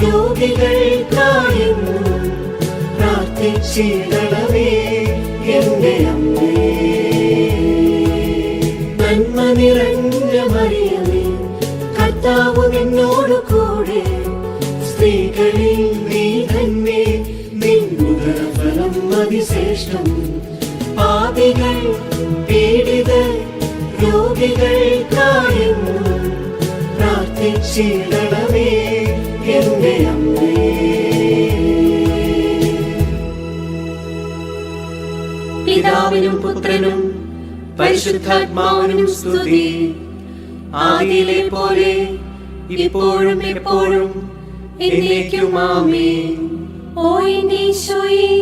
രോഗികൾക്കായെന്നും പ്രാർത്ഥിച്ചിടണമേ എന്റെ അമ്മേ. നന്മ നിറഞ്ഞ മറിയമേ, കർത്താവ് നിന്നോടു കൂടെ, സ്ത്രീകളിൽ നീ തന്നെ, നിൻ ഉദരഫലം അതിശ്രേഷ്ഠം. പാപികൾ പീഡിതർ രോഗികൾക്കായെന്നും പ്രാർത്ഥിച്ചിടണമേ എന്റെ അമ്മേ. പിതാവിനും പുത്രനും പരിശുദ്ധാത്മാവിനും സ്തുതി. ആദിയിലെ പോലെ ഇപ്പോഴും എപ്പോഴും എന്നേക്കും ആമേൻ. ഓ എന്റെ ഈശോയെ,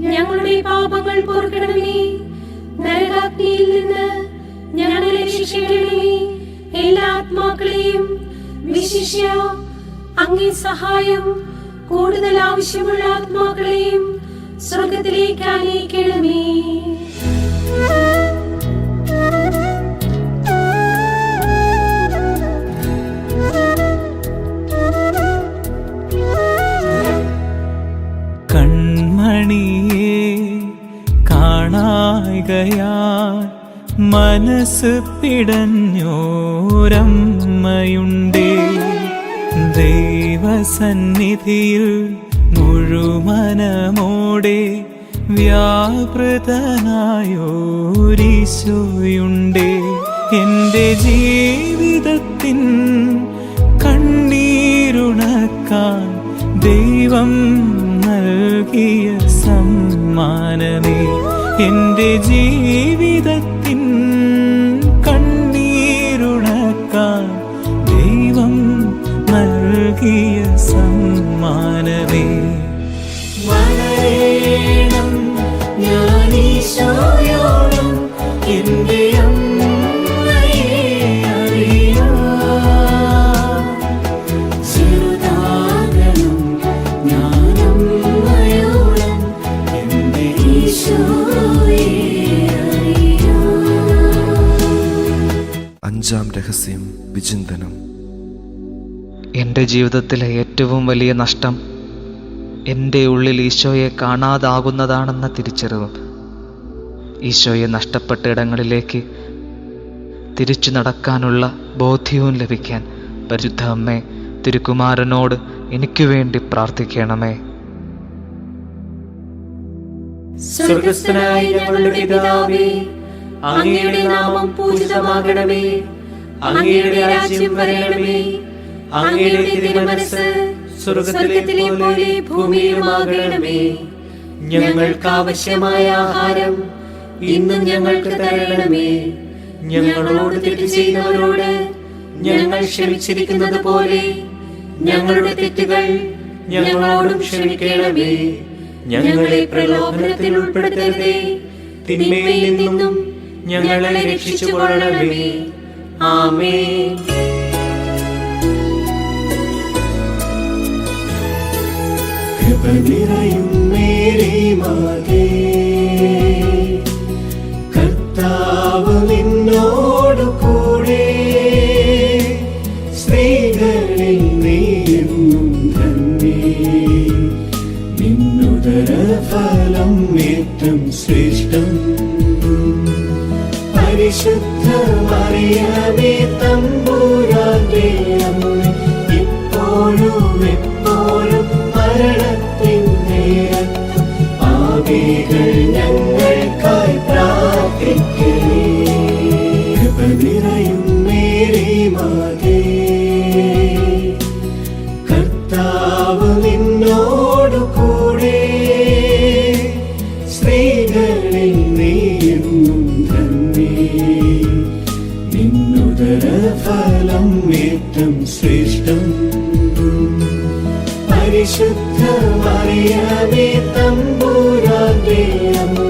ഞങ്ങളുടെ പാപങ്ങൾ പൊറുക്കണമേ. നരകാഗ്നിയിൽ നിന്ന് ഞങ്ങളെ രക്ഷിക്കണമേ. എല്ലാ ആത്മാക്കളെയും, വിശിഷ്യ അങ്ങേ സഹായം കൂടുതൽ ആവശ്യമുള്ള ആത്മാക്കളെയും സ്വർഗത്തിലേക്ക് ആനയിക്കണമേ. കൺമണിയെ കാണായികയാൽ മനസ്സ് പിടഞ്ഞോരമ്മയുണ്ടേ. ദൈവസന്നിധിയിൽ മുഴുമനമോടെ വ്യാപൃതനായോരീശോയുണ്ടേ. എന്റെ ജീവിതത്തിൻ കണ്ണീരുണക്കാൻ ദൈവം നൽകിയ സമ്മാനമേ. എന്റെ ജീവിതത്തിൻ കണ്ണീരുണക്കാൻ ദൈവം നൽകിയ സമ്മാനമേ. വളരണം ഞാൻ ഈശോയോളം എന്റെ അമ്മയെ അറിയാം. ചെറുതാകണം ഞാൻ അമ്മയോളം എന്റെ ഈശോയെ അറിയാം. അഞ്ചാം രഹസ്യം വിചിന്തനം. എൻ്റെ ജീവിതത്തിലെ ഏറ്റവും വലിയ നഷ്ടം എൻ്റെ ഉള്ളിൽ ഈശോയെ കാണാതാകുന്നതാണെന്ന തിരിച്ചറിവും ഈശോയെ നഷ്ടപ്പെട്ട ഇടങ്ങളിലേക്ക് തിരിച്ചു നടക്കാനുള്ള ബോധ്യവും ലഭിക്കാൻ പരിശുദ്ധ അമ്മേ, തിരുക്കുമാരനോട് എനിക്ക് വേണ്ടി പ്രാർത്ഥിക്കണമേ. സ്വർഗസ്ഥനായ ഞങ്ങളുടെ പിതാവേ, അങ്ങയുടെ നാമം പൂജിതമാകണമേ. അങ്ങയുടെ രാജ്യം വരണമേ. അങ്ങയുടെ തിരുമനസ്സ് സ്വർഗത്തിലെ പോലെ ഭൂമിയിലുമാകണമേ. ഞങ്ങൾക്ക് ആവശ്യമായ ആഹാരം ഇന്നും ഞങ്ങൾക്ക് തരണമേ. ഞങ്ങളോട് തെറ്റ് ചെയ്യുന്നവരോട് ഞങ്ങൾ ക്ഷമിച്ചിരിക്കുന്നത് പോലെ ഞങ്ങളുടെ തെറ്റുകൾ ഞങ്ങളോടും ക്ഷമിക്കണമേ. ഞങ്ങളെ പ്രലോഭനത്തിൽ ഉൾപ്പെടുത്തരുതേ. തിന്മയിൽ നിന്നും ഞങ്ങളെ രക്ഷിച്ചുകൊള്ളണമേ. ആമേൻ. കൃപ നിറയും മേരി മാതേ, കർത്താവ് നിന്നോടു കൂടെ, സ്ത്രീകളിൽ നീയെന്നും ധന്യേ, നിന്നുദര ഫലം ഏറ്റം ശ്രേഷ്ഠം. പരിശുദ്ധ മറിയമേ തമ്പുരാന്റെ അമ്മേ, ഇപ്പോഴും എപ്പോഴും മരണത്തിൻ നേരത്തും പാപികൾ ഞങ്ങൾക്കായി പ്രാർത്ഥിക്കണേ. കൃപ നിറയും മേരി മാതേ, കർത്താവ് നിന്നോടു കൂടെ, സ്ത്രീകളിൽ നീയെന്നും ധന്യേ, നിന്നുദര ഫലം ഏറ്റം ശ്രേഷ്ഠം. പരിശുദ്ധ മറിയമേ തമ്പുരാന്റെ അമ്മേ,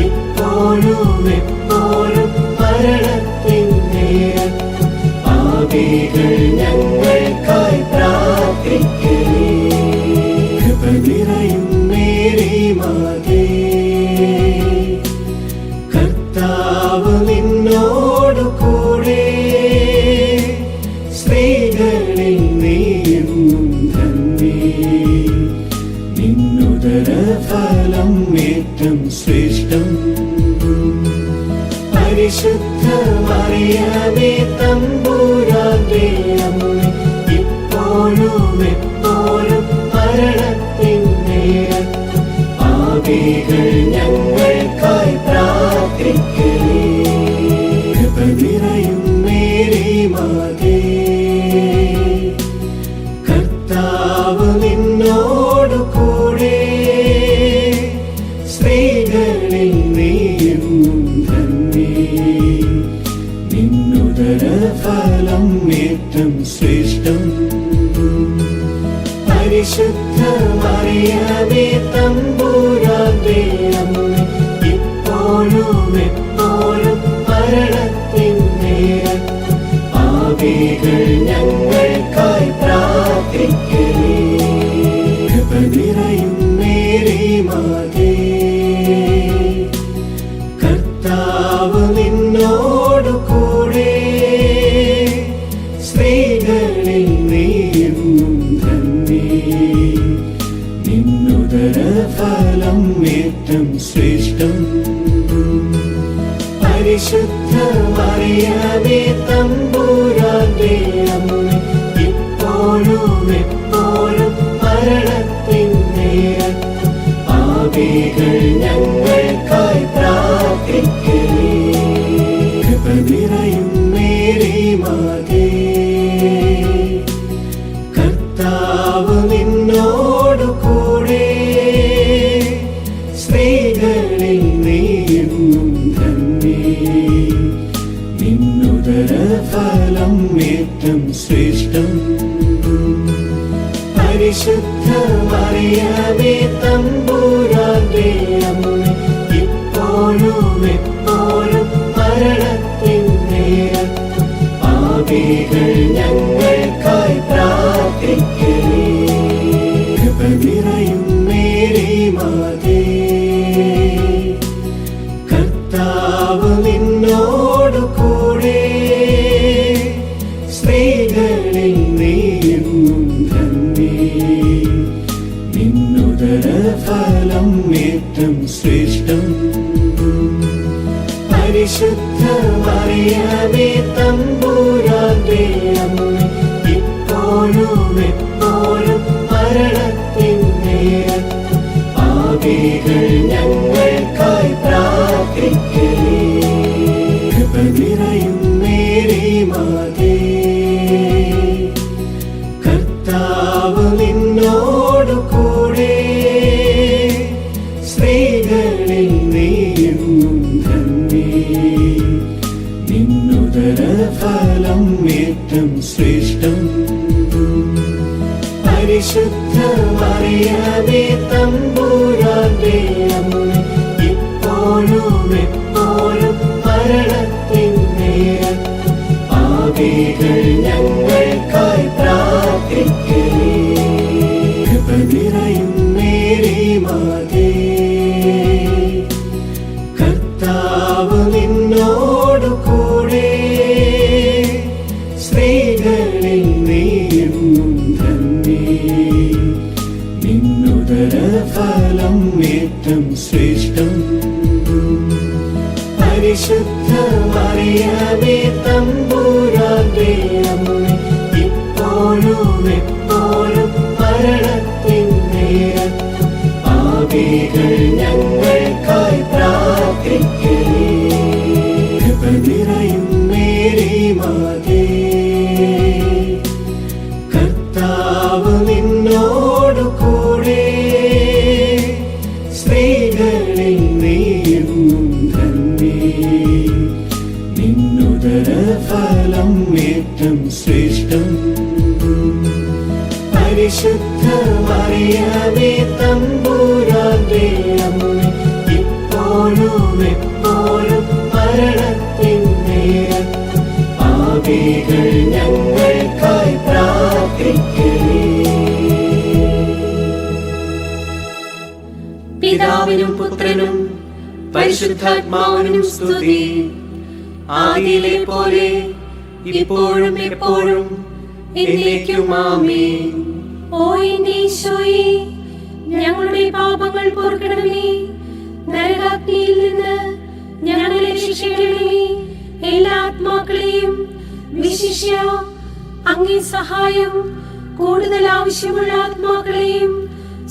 ഇപ്പോഴും എപ്പോഴും മരണത്തിൻ നേരത്തും പാപികൾ ഞങ്ങൾക്കായി പ്രാർത്ഥിക്കണേ. കൃപ നിറയും മേരി മാതേ, കർത്താവ് നിന്നോടു കൂടെ, സ്ത്രീകളിൽ നീയെന്നും ധന്യേ, നിന്നുദര ഫലം ഏറ്റം ശ്രേഷ്ഠം. പരിശുദ്ധ മറിയമേ തമ്പുരാന്റെ അമ്മേ, ഇപ്പോഴും എപ്പോഴും മരണത്തിൻ നേരത്തും പാപികൾ ഞങ്ങൾക്കായി പ്രാർത്ഥിക്കണേ. കൃപ നിറയും മേരി മാതേ, കർത്താവ് നിന്നോടു കൂടെ, സ്ത്രീകളിൽ നീയെന്നും ധന്യേ, നിന്നുദര ഫലം ഏറ്റം ശ്രേഷ്ഠം. പരിശുദ്ധ മറിയമേ തമ്പുരാന്റെ അമ്മേ, ഇപ്പോഴും എപ്പോഴും മരണത്തിൻ നേരത്തും പാപികൾ ഞങ്ങൾക്കായി പ്രാർത്ഥിക്കണേ. കൃപ നിറയും മേരി മാതേ, കർത്താവ് നിന്നോടു കൂടെ, സ്ത്രീകളിൽ നീയെന്നും ധന്യേ, നിന്നുദര ഫലം ഏറ്റം ശ്രേഷ്ഠം. പരിശുദ്ധ മറിയമേ തമ്പുരാന്റെ അമ്മേ, ഇപ്പോഴും എപ്പോഴും മരണത്തിൻ നേരത്തും പാപികൾ ഞങ്ങൾക്കായി പ്രാർത്ഥിക്കണേ. കൃപ നിറയും മേരി മാതേ, കർത്താവ് നിന്നോടു കൂടെ, സ്ത്രീകളിൽ നീയെന്നും ധന്യേ, നിന്നുദര ഫലം ഏറ്റം ശ്രേഷ്ഠം. പരിശുദ്ധ മറിയമേ തമ്പുരാന്റെ അമ്മേ, ഇപ്പോഴും എപ്പോഴും മരണത്തിൻ നേരത്തും പാപികൾ ഞങ്ങൾക്കായി പ്രാർത്ഥിക്കണേ. കൃപ നിറയും മേരി മാതേ, കർത്താവ് നിന്നോടു കൂടെ, സ്ത്രീകളിൽ നീയെന്നും ധന്യേ, നിന്നുദര ഫലം ഏറ്റം ശ്രേഷ്ഠം. പരിശുദ്ധ മറിയമേ തമ്പുരാന്റെ അമ്മേ, ഇപ്പോഴും എപ്പോഴും മരണത്തിൻ നേരത്തും പാപികൾ ഞങ്ങൾക്കായി പ്രാർത്ഥിക്കണേ. കൃപ നിറയും മേരി മാതേ, കർത്താവ് നിന്നോടു കൂടെ, സ്ത്രീകളിൽ നീയെന്നും ധന്യേ, നിന്നുദര ഫലം ഏറ്റം ശ്രേഷ്ഠം. പരിശുദ്ധ മറിയമേ തമ്പുരാന്റെ അമ്മേ, ഇപ്പോഴും എപ്പോഴും മരണത്തിൻ നേരത്തും പാപികൾ ഞങ്ങൾക്കായി പ്രാർത്ഥിക്കണേ. കൃപ നിറയും മേരി മാതേ, കർത്താവ് നിന്നോടു കൂടെ, സ്ത്രീകളിൽ നീയും ധന്യേ, നിന്നുദര ഫലം ഏറ്റം ശ്രേഷ്ഠം. പരിശുദ്ധ മറിയമേ തമ്പുരാന്റെ അമ്മേ, ഇപ്പോഴും എപ്പോഴും മരണത്തിൻ നേരത്തും പാപികൾ ഞങ്ങൾക്കായി പ്രാർത്ഥിക്കണേ. കൃപ നിറയും മേരി മാതേ, കർത്താവ് നിന്നോടു കൂടെ, സ്ത്രീകളിൽ നീയും ധന്യേ, നിന്നുദര ഫലം ഏറ്റം ശ്രേഷ്ഠം. പരിശുദ്ധ മറിയമേ തമ്പുരാന്റെ അമ്മേ, ഇപ്പോഴും എപ്പോഴും മരണത്തിൻ നേരത്തും പാപികൾ ഞങ്ങൾക്കായി പ്രാർത്ഥിക്കണേ. പിതാവിനും പുത്രനും പരിശുദ്ധാത്മാവിനും സ്തുതി. ആദിയിലെ പോലെ ഇപ്പോഴും എപ്പോഴും എന്നേക്കും ആമേൻ. ഓ എന്റെ ഈശോയെ, ഞങ്ങളുടെ പാപങ്ങൾ പൊറുക്കണമേ. നരകാഗ്നിയിൽ നിന്ന് ഞങ്ങളെ രക്ഷിക്കണമേ. എല്ലാ ആത്മാക്കളെയും വിശിഷ്യ അങ്ങേ സഹായം കൂടുതൽ ആവശ്യമുള്ള ആത്മാക്കളെയും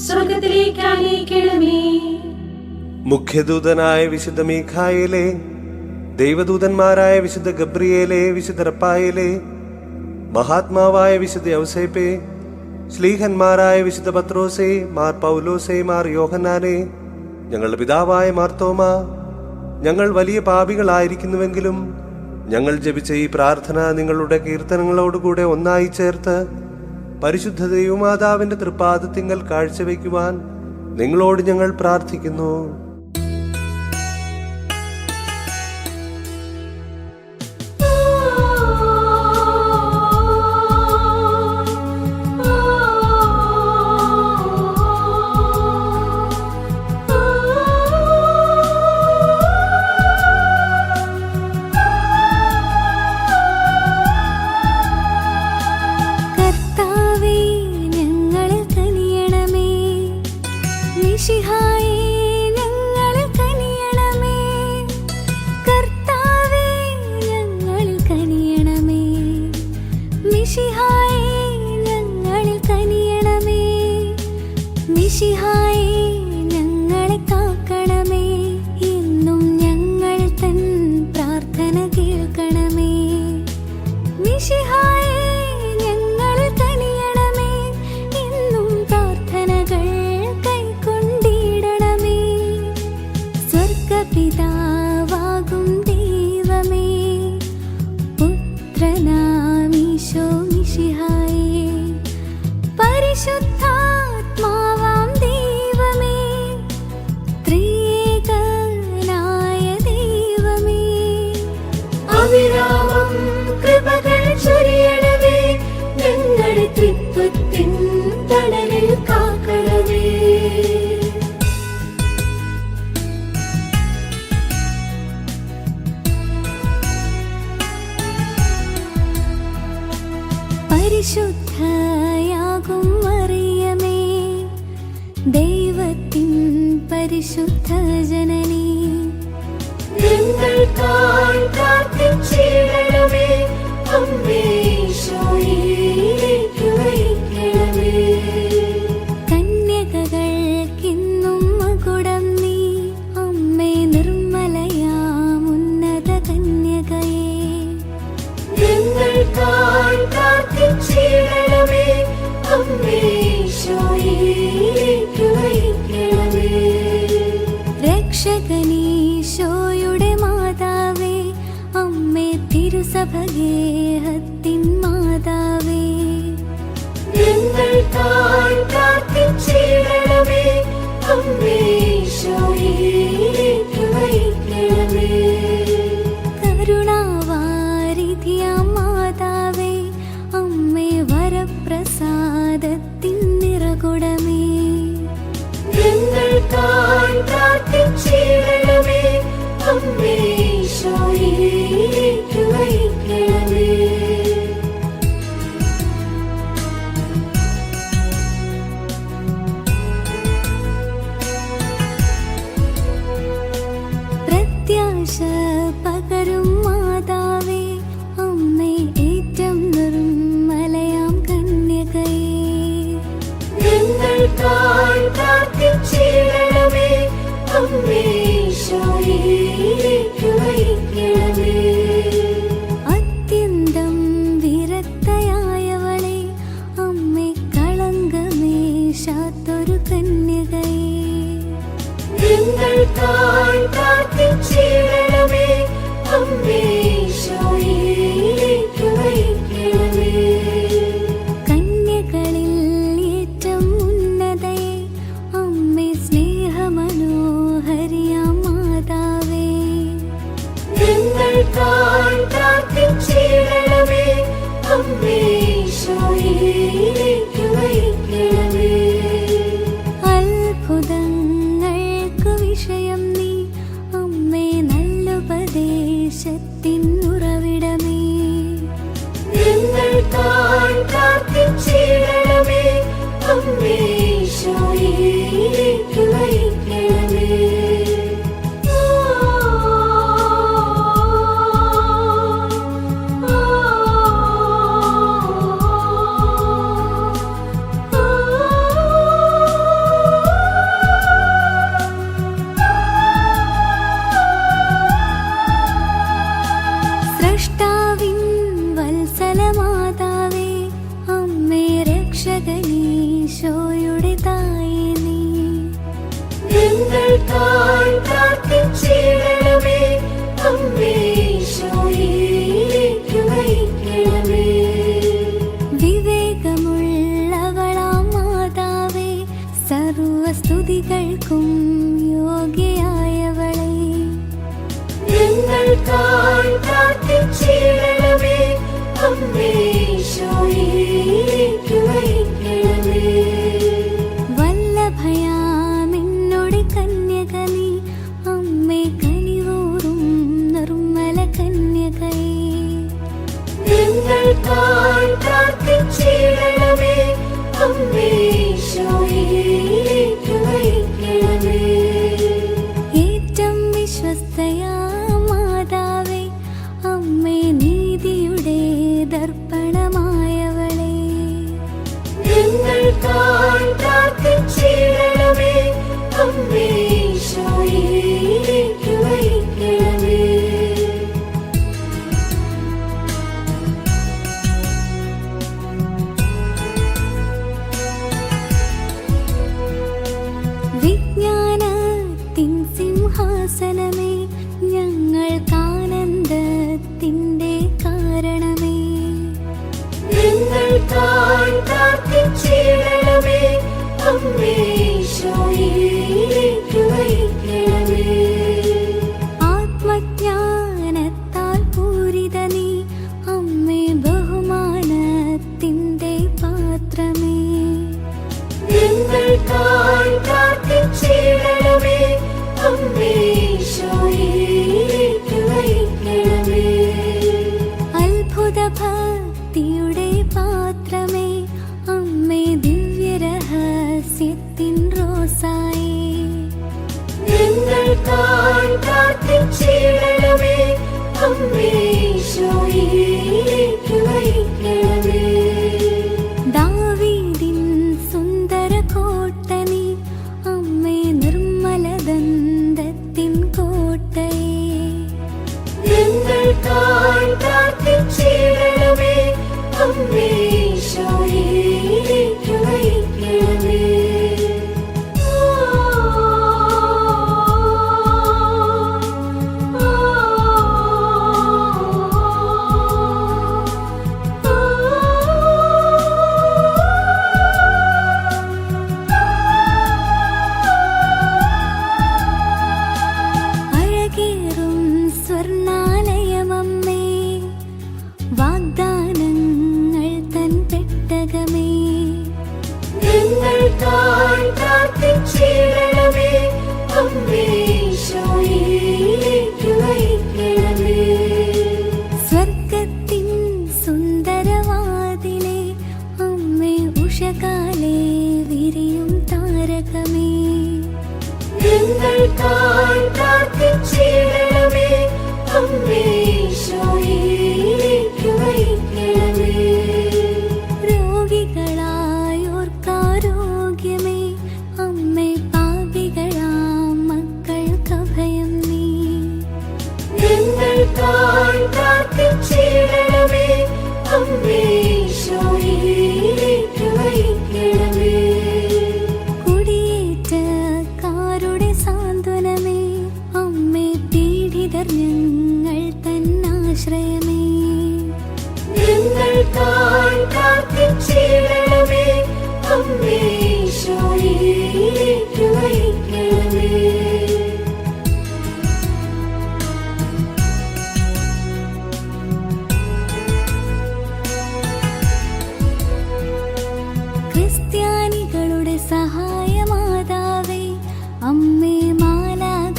സ്വർഗത്തിലേക്ക് ആനയിക്കണമേ. മുഖ്യദൂതനായ വിശുദ്ധ മീഖായേലേ, ദൈവദൂതന്മാരായ വിശുദ്ധ ഗബ്രിയേലേ, വിശുദ്ധ റപ്പായേലേ, മഹാത്മാവായ വിശുദ്ധ യൗസേപ്പേ, ശ്ലീഹന്മാരായ വിശുദ്ധ പത്രോസേ, മാർ പൗലോസേ, മാർ യോഹന്നാനേ, ഞങ്ങളുടെ പിതാവായ മാർത്തോമ, ഞങ്ങൾ വലിയ പാപികളായിരിക്കുന്നുവെങ്കിലും ഞങ്ങൾ ജപിച്ച ഈ പ്രാർത്ഥന നിങ്ങളുടെ കീർത്തനങ്ങളോടുകൂടെ ഒന്നായി ചേർത്ത് പരിശുദ്ധ ദൈവമാതാവിന്റെ തൃപ്പാദത്തിങ്കൽ കാഴ്ചവെക്കുവാൻ നിങ്ങളോട് ഞങ്ങൾ പ്രാർത്ഥിക്കുന്നു. പരിശുദ്ധയാകും മറിയമേ, ദൈവത്തിൻ പരിശുദ്ധ ജനനി, ഞങ്ങൾക്കായി പ്രാർത്ഥിച്ചിടണമേ. അമ്മേ ഈശോയിലേക്ക് നയിക്കണമേ. കന്യകകൾക്കിന്നും മകുടം നീ, അമ്മേ നിർമ്മലയാം ഉന്നത കന്യകയേ, ഞങ്ങൾക്കായി പ്രാർത്ഥിച്ചിടണമേ. അമ്മേ ഈശോയിലേക്ക് നയിക്കണമേ. രക്ഷകനീശോയുടെ മാതാവേ, അമ്മേ തിരുസഭഗേഹത്തിൻ മാതാവേ, ഞങ്ങൾക്കായി പ്രാർത്ഥിച്ചിടണമേ. അമ്മേ ഈശോയിലേക്ക് നയിക്കണമേ. കരുണാവാരിധിയാം മാതാവേ, അമ്മേ വരപ്രസാദത്തിൻ നിറകുടമേ, ഞങ്ങൾക്കായി പ്രാർത്ഥിച്ചിടണമേ. അമ്മേ ഈശോയിലേക്ക് നയിക്കണമേ. പ്രത്യാശ പകരും മാതാവേ, അമ്മേ ഏറ്റം നിർമ്മലയാം കന്യകയേ, ഞങ്ങൾക്കായി പ്രാർത്ഥിച്ചിടണമേ. അമ്മേ ഈശോയിലേക്ക് നയിക്കണമേ. അത്യന്തം വിരക്തയായവളെ, അമ്മേ കളങ്കമേശാത്തൊരു കന്യകയേ, ഞങ്ങൾക്കായി പ്രാർത്ഥിച്ചിടണമേ. അമ്മേ ഈശോയിലേക്ക് നയിക്കണമേ. കന്യകളിൽ ഏറ്റം ഉന്നതയെ, അമ്മേ സ്നേഹമനോഹരിയാം മാതാവേ, ഞങ്ങൾക്കായി പ്രാർത്ഥിച്ചിടണമേ. അമ്മേ ഈശോയിലേക്ക് നയിക്കണമേ. അത്ഭുതങ്ങൾക്ക് വിഷയം നീ, അമ്മേ നല്ലുപദേശത്തിൻ ഉറവിടമേ, ഞങ്ങൾക്കായി പ്രാർത്ഥിച്ചിടണമേ. അമ്മേ ഈശോയിലേക്ക് നയിക്കണമേ. സ്രഷ്ടാവിൻ വത്സലമാതാവേ, അമ്മേ രക്ഷകനീശോയുടെ തായേ നീ, ഞങ്ങൾക്കായി പ്രാർത്ഥിച്ചിടണമേ. അമ്മേ ഈശോയിലേക്ക് നയിക്കണമേ. വിവേകമുള്ളവളാം മാതാവേ, സർവസ്തുതികൾക്കും യോഗ്യയായവളെ, ഞങ്ങൾക്കായി പ്രാർത്ഥിച്ചിടണമേ. അമ്മേ ഈശോയിലേക്ക് നയിക്കണമേ. വല്ലഭയാമെന്നോട് കന്യക നീ, അമ്മേ കനിവൂറും നിർമ്മല കന്യകയേ, ഞങ്ങൾക്കായി പ്രാർത്ഥിച്ചിടണമേ. അമ്മേ ഈശോയിലേക്ക് നയിക്കണമേ. ഏറ്റം വിശ്വസ്തയാ മാതാവേ, അമ്മേ നീതിയുടെ ദർപ്പണമായവളെ, ഞങ്ങൾക്കായി പ്രാർത്ഥിച്ചിടണമേ. അമ്മേ ഈശോയിലേക്ക് നയിക്കണമേ. വിജ്ഞാനത്തിൻ സിംഹാസനമേ, ഞങ്ങൾക്കാനന്ദത്തിൻ്റെ കാരണമേ, ഞങ്ങൾക്കായി പ്രാർത്ഥിച്ചിടണമേ. അമ്മേ ഈശോയിലേക്ക് നയിക്കണമേ. ആത്മജ്ഞാനത്താൽ പൂരിത നീ, അമ്മേ ബഹുമാനത്തിൻ്റെ പാത്രമേ, ഞങ്ങൾക്കായി പ്രാർത്ഥിച്ചിടണമേ. അമ്മേ ഈശോയിലേക്ക് നയിക്കണമേ. അത്ഭുത ഭക്തിയുടെ പാത്രമേ, അമ്മേ ദിവ്യരഹസ്യത്തിൻ റോസായേ, ഞങ്ങൾക്കായി പ്രാർത്ഥിച്ചിടണമേ. അമ്മേ ഈശോയിലേക്ക് നയിക്കണമേ. ദാവീദിൻ സുന്ദര കോട്ട നീ, അമ്മേ നിർമ്മലദന്തത്തിൻ കോട്ടയേ, ഞങ്ങൾക്കായി പ്രാർത്ഥിച്ചിടണമേ. അമ്മേ ഈശോയിലേക്ക് നയിക്കണമേ. അമ്മേ ഈശോയിലേക്ക് നയിക്കണമേ. സ്വർഗത്തിൻ സുന്ദരവാതിലെ അമ്മേ ഉഷകാലേ വിരിയും താരകമേ, ഞങ്ങൾക്കായി പ്രാർത്ഥിച്ചിടണമേ. അമ്മേ ഈശോയിലേക്ക് നയിക്കണമേ. രോഗികളായോർക്കാരോഗ്യമേ അമ്മേ പാപികളാം മക്കൾക്കഭയം നീ. ഞങ്ങൾക്കായി പ്രാർത്ഥിച്ചിടണമേ. അമ്മേ ഈശോയിലേക്ക് നയിക്കണമേ. കുടിയേറ്റക്കാരുടെ സാന്ത്വനമേ അമ്മേ പീഡിതർ ഞങ്ങൾ തന്നാശ്രയമേ. ഞങ്ങൾക്കായി പ്രാർത്ഥിച്ചിടണമേ. അമ്മേ ഈശോയിലേക്ക് നയിക്കണമേ. ക്രിസ്ത്യാനികളുടെ സഹായമാതാവേ അമ്മേ മാലാഖമാരുടെ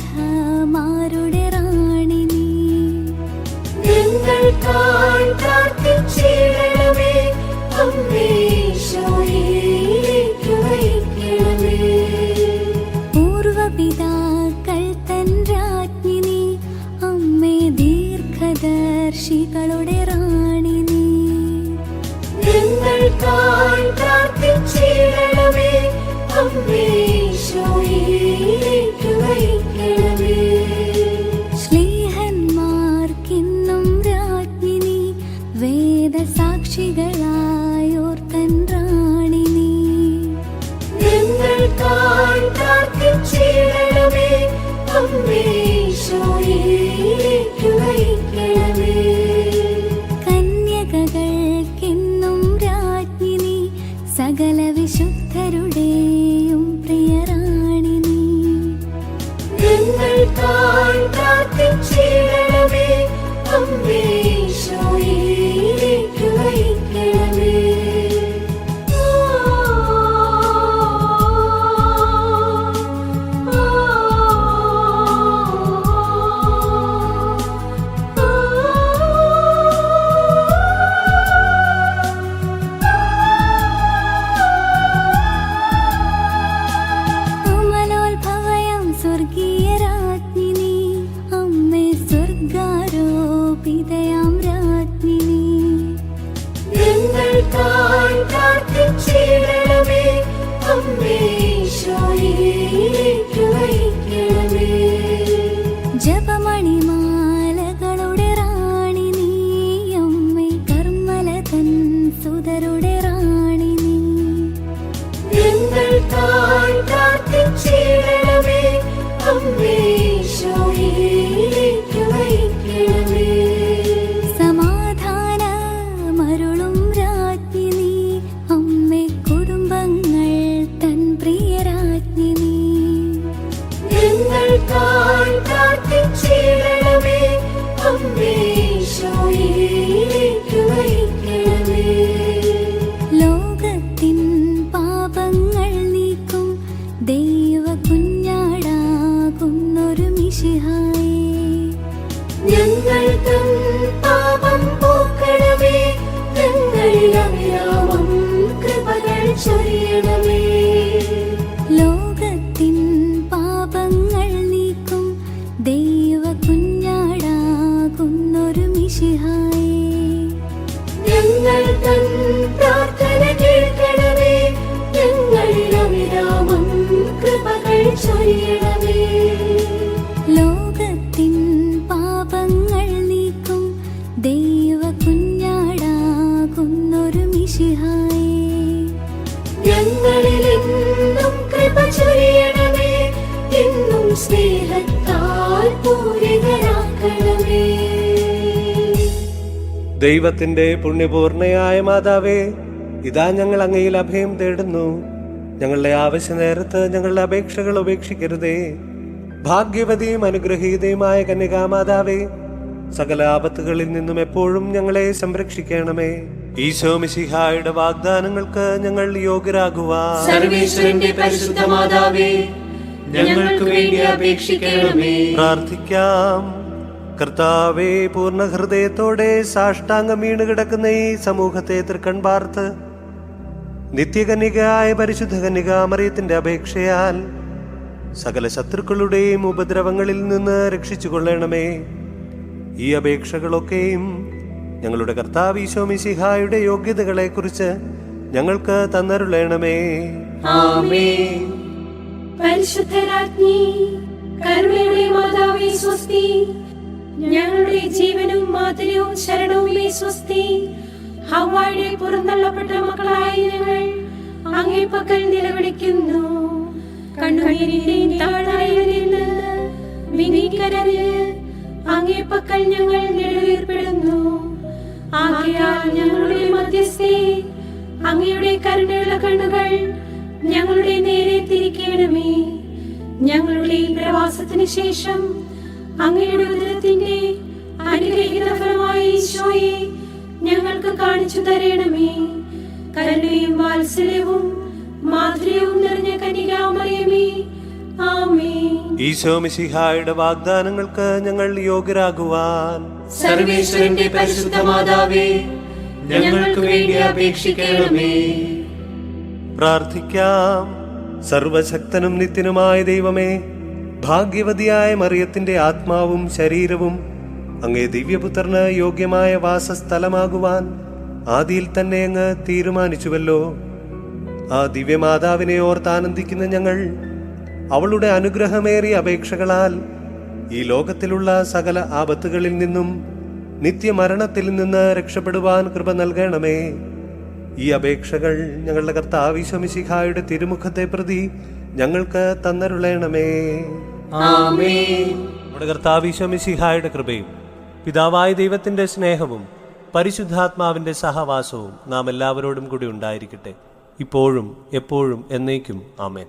റാണി നീ. ഞങ്ങൾക്കായി പ്രാർത്ഥിച്ചിടണമേ. അമ്മേ ഈശോയിലേക്ക് നയിക്കണമേ. പൂർവപിതാക്കൾ തൻ രാജ്ഞി നീ അമ്മേ ദീർഘദർശികളുടെ റാണി നീ. ഞങ്ങൾക്കായി പ്രാർത്ഥിച്ചിടണമേ. അമ്മേ ഈശോയിലേക്ക് നയിക്കണമേ. ശ്ലീഹന്മാർക്കിന്നും രാജ്ഞി നീ വേദസാക്ഷികളായോർ തൻ റാണി നീ. ഞങ്ങൾക്കായി പ്രാർത്ഥിച്ചിടണമേ. അമ്മേ ഈശോയിലേക്ക് നയിക്കണമേ. കന്യകകൾക്കിന്നും രാജ്ഞി നീ സകല വിശുദ്ധരുടെയും പ്രിയറാണി നീ. ഞങ്ങൾക്കായി പ്രാർത്ഥിച്ചിടണമേ. അമ്മേ ഈശോയിലേക്ക് നയിക്കണമേ. അമലോത്ഭവയം സ്വർഗീയ രാജ്ഞി നീ അമ്മേ സ്വർഗാരോപിതയാം രാജ്ഞി നീ. ഞങ്ങൾക്കായി പ്രാർത്ഥിച്ചിടണമേ. അമ്മേ ഈശോയിലേക്ക് നയിക്കണമേ. ജപമണിമാലകളുടെ റാണി നീ അമ്മേ കർമ്മലതൻ സുതരുടെ റാണി നീ. ഞങ്ങൾക്കായി പ്രാർത്ഥിച്ചിടണമേ. അമ്മേ ഈശോയിലേക്ക് നയിക്കണമേ. സമാധാനമരുളും രാജ്ഞി നീ അമ്മേ കുടുംബങ്ങൾ തൻ പ്രിയ രാജ്ഞി നീ. ഞങ്ങൾക്കായി പ്രാർത്ഥിച്ചിടണമേ. അമ്മേ ഈശോയിലേക്ക് നയിക്കണമേ. ലോകത്തിൻ പാപങ്ങൾ നീക്കും ദൈവ കുഞ്ഞാടാകുന്നൊരു മിശിഹായേ. ഞങ്ങൾ തൻ പാപം പോക്കണമേ. ഞങ്ങളിൽ അവിരാമം കൃപകൾ ചൊരിയണമേ. ലോകത്തിൻ പാപങ്ങൾ നീക്കും ദൈവ കുഞ്ഞാടാകുന്നൊരു മിശിഹായേ. ഞങ്ങൾ തൻ പ്രാർത്ഥന കേൾക്കണമേ. ഞങ്ങളിൽ അവിരാമം കൃപകൾ ചൊരിയണമേ. ലോകത്തിൻ പാപങ്ങൾ നീക്കും ദൈവ കുഞ്ഞാടാകുന്നൊരു മിശിഹായേ. ഞങ്ങളിലെന്നും കൃപ ചൊരിയണമേ. എന്നും സ്നേഹത്താൽ പൂരിതരാക്കണമേ. ദൈവത്തിന്റെ പുണ്യപൂർണയായ മാതാവേ, ഇതാ ഞങ്ങൾ അങ്ങയിൽ അഭയം തേടുന്നു. ഞങ്ങളുടെ ആവശ്യ നേരത്ത് ഞങ്ങളുടെ അപേക്ഷകൾ ഉപേക്ഷിക്കരുതേ. ഭാഗ്യവതിയും അനുഗ്രഹീതയുമായ കന്യകാമാതാവേ, സകല ആപത്തുകളിൽ നിന്നും എപ്പോഴും ഞങ്ങളെ സംരക്ഷിക്കണമേ. ഈശോ മിശിഹായുടെ വാഗ്ദാനങ്ങൾക്ക് ഞങ്ങൾ യോഗ്യരാകുവാൻ സർവേശ്വരന്റെ പരിശുദ്ധ മാതാവേ, ഞങ്ങൾക്ക് വേണ്ടി അപേക്ഷിക്കണമേ. പ്രാർത്ഥിക്കാം. കർത്താവേ, പൂർണ്ണ ഹൃദയത്തോടെ സാഷ്ടാംഗം വീണ് കിടക്കുന്ന ഈ സമൂഹത്തെ തൃക്കൺപാർത്ത് നിത്യകന്യകയായ പരിശുദ്ധ കന്യകാമറിയത്തിന്റെ അപേക്ഷയാൽ സകല ശത്രുക്കളുടെയും ഉപദ്രവങ്ങളിൽ നിന്ന് രക്ഷിച്ചുകൊള്ളണമേ. ഈ അപേക്ഷകളൊക്കെയും ഞങ്ങളുടെ കർത്താവ് ഈശോ മിശിഹായുടെ യോഗ്യതകളെക്കുറിച്ച് ഞങ്ങൾക്ക് തന്നരുളണമേ. ആമേൻ. പരിശുദ്ധരാജ്ഞി, കരുണയുടെ മാതാവേ സ്വസ്തി. ഞങ്ങളുടെ ജീവനും മാധുര്യവും ശരണവുമേ സ്വസ്തി. ഹവ്വായുടെ പുറന്തള്ളപ്പെട്ട മക്കളായ ഞങ്ങൾ അങ്ങേ പക്കൽ നിലവിളിക്കുന്നു. കണ്ണുനീരിന്റെയും താഴ്വരയിൽ നിന്ന് വിനീകരഞ്ഞ് അങ്ങേ പക്കൽ ഞങ്ങൾ നെടുവീർപ്പെടുന്നു. ആകയാൽ ഞങ്ങളുടെ മധ്യസ്ഥേ, അങ്ങയുടെ കരുണയുള്ള കണ്ണുകൾ ഞങ്ങളുടെ നേരെ തിരിക്കണമേ. ഞങ്ങളുടെ ഈ പ്രവാസത്തിന് ശേഷം അങ്ങയുടെ ഉദരത്തിന്റെ അനുഗ്രഹീത ഫലമായ ഈശോയെ ഞങ്ങൾക്ക് കാണിച്ചു തരണമേ. കരുണയും വാത്സല്യവും മാധുര്യവും നിറഞ്ഞ കന്യകാമറിയമേ, ആമേൻ. ഈശോ മിശിഹായുടെ വാഗ്ദാനങ്ങൾക്ക് ഞങ്ങൾ യോഗ്യരാകുവാൻ സർവേശ്വരന്റെ പരിശുദ്ധ മാതാവേ, ഞങ്ങൾക്ക് വേണ്ടി അപേക്ഷിക്കണമേ. പ്രാർത്ഥിക്കാം. സർവശക്തനും നിത്യനുമായ ദൈവമേ, ഭാഗ്യവതിയായ മറിയത്തിന്റെ ആത്മാവും ശരീരവും അങ്ങേ ദിവ്യപുത്രന് യോഗ്യമായ വാസസ്ഥലമാകുവാൻ ആദിയിൽ തന്നെ അങ്ങ് തീരുമാനിച്ചുവല്ലോ. ആ ദിവ്യമാതാവിനെ ഓർത്താനന്ദിക്കുന്ന ഞങ്ങൾ അവളുടെ അനുഗ്രഹമേറിയ അപേക്ഷകളാൽ ഈ ലോകത്തിലുള്ള സകല ആപത്തുകളിൽ നിന്നും നിത്യമരണത്തിൽ നിന്ന് രക്ഷപ്പെടുവാൻ കൃപ നൽകണമേ. ഈ അപേക്ഷകൾ ഞങ്ങളുടെ കർത്താവ് ഈശോ മിശിഹായുടെ തിരുമുഖത്തെ പ്രതി ഞങ്ങൾക്ക് തന്നരുളണമേ. ആമേൻ. നമ്മുടെ കർത്താവ് ഈശോ മിശിഹായുടെ കൃപയും പിതാവായ ദൈവത്തിന്റെ സ്നേഹവും പരിശുദ്ധാത്മാവിന്റെ സഹവാസവും നാം എല്ലാവരോടും കൂടി ഉണ്ടായിരിക്കട്ടെ, ഇപ്പോഴും എപ്പോഴും എന്നേക്കും. ആമേൻ.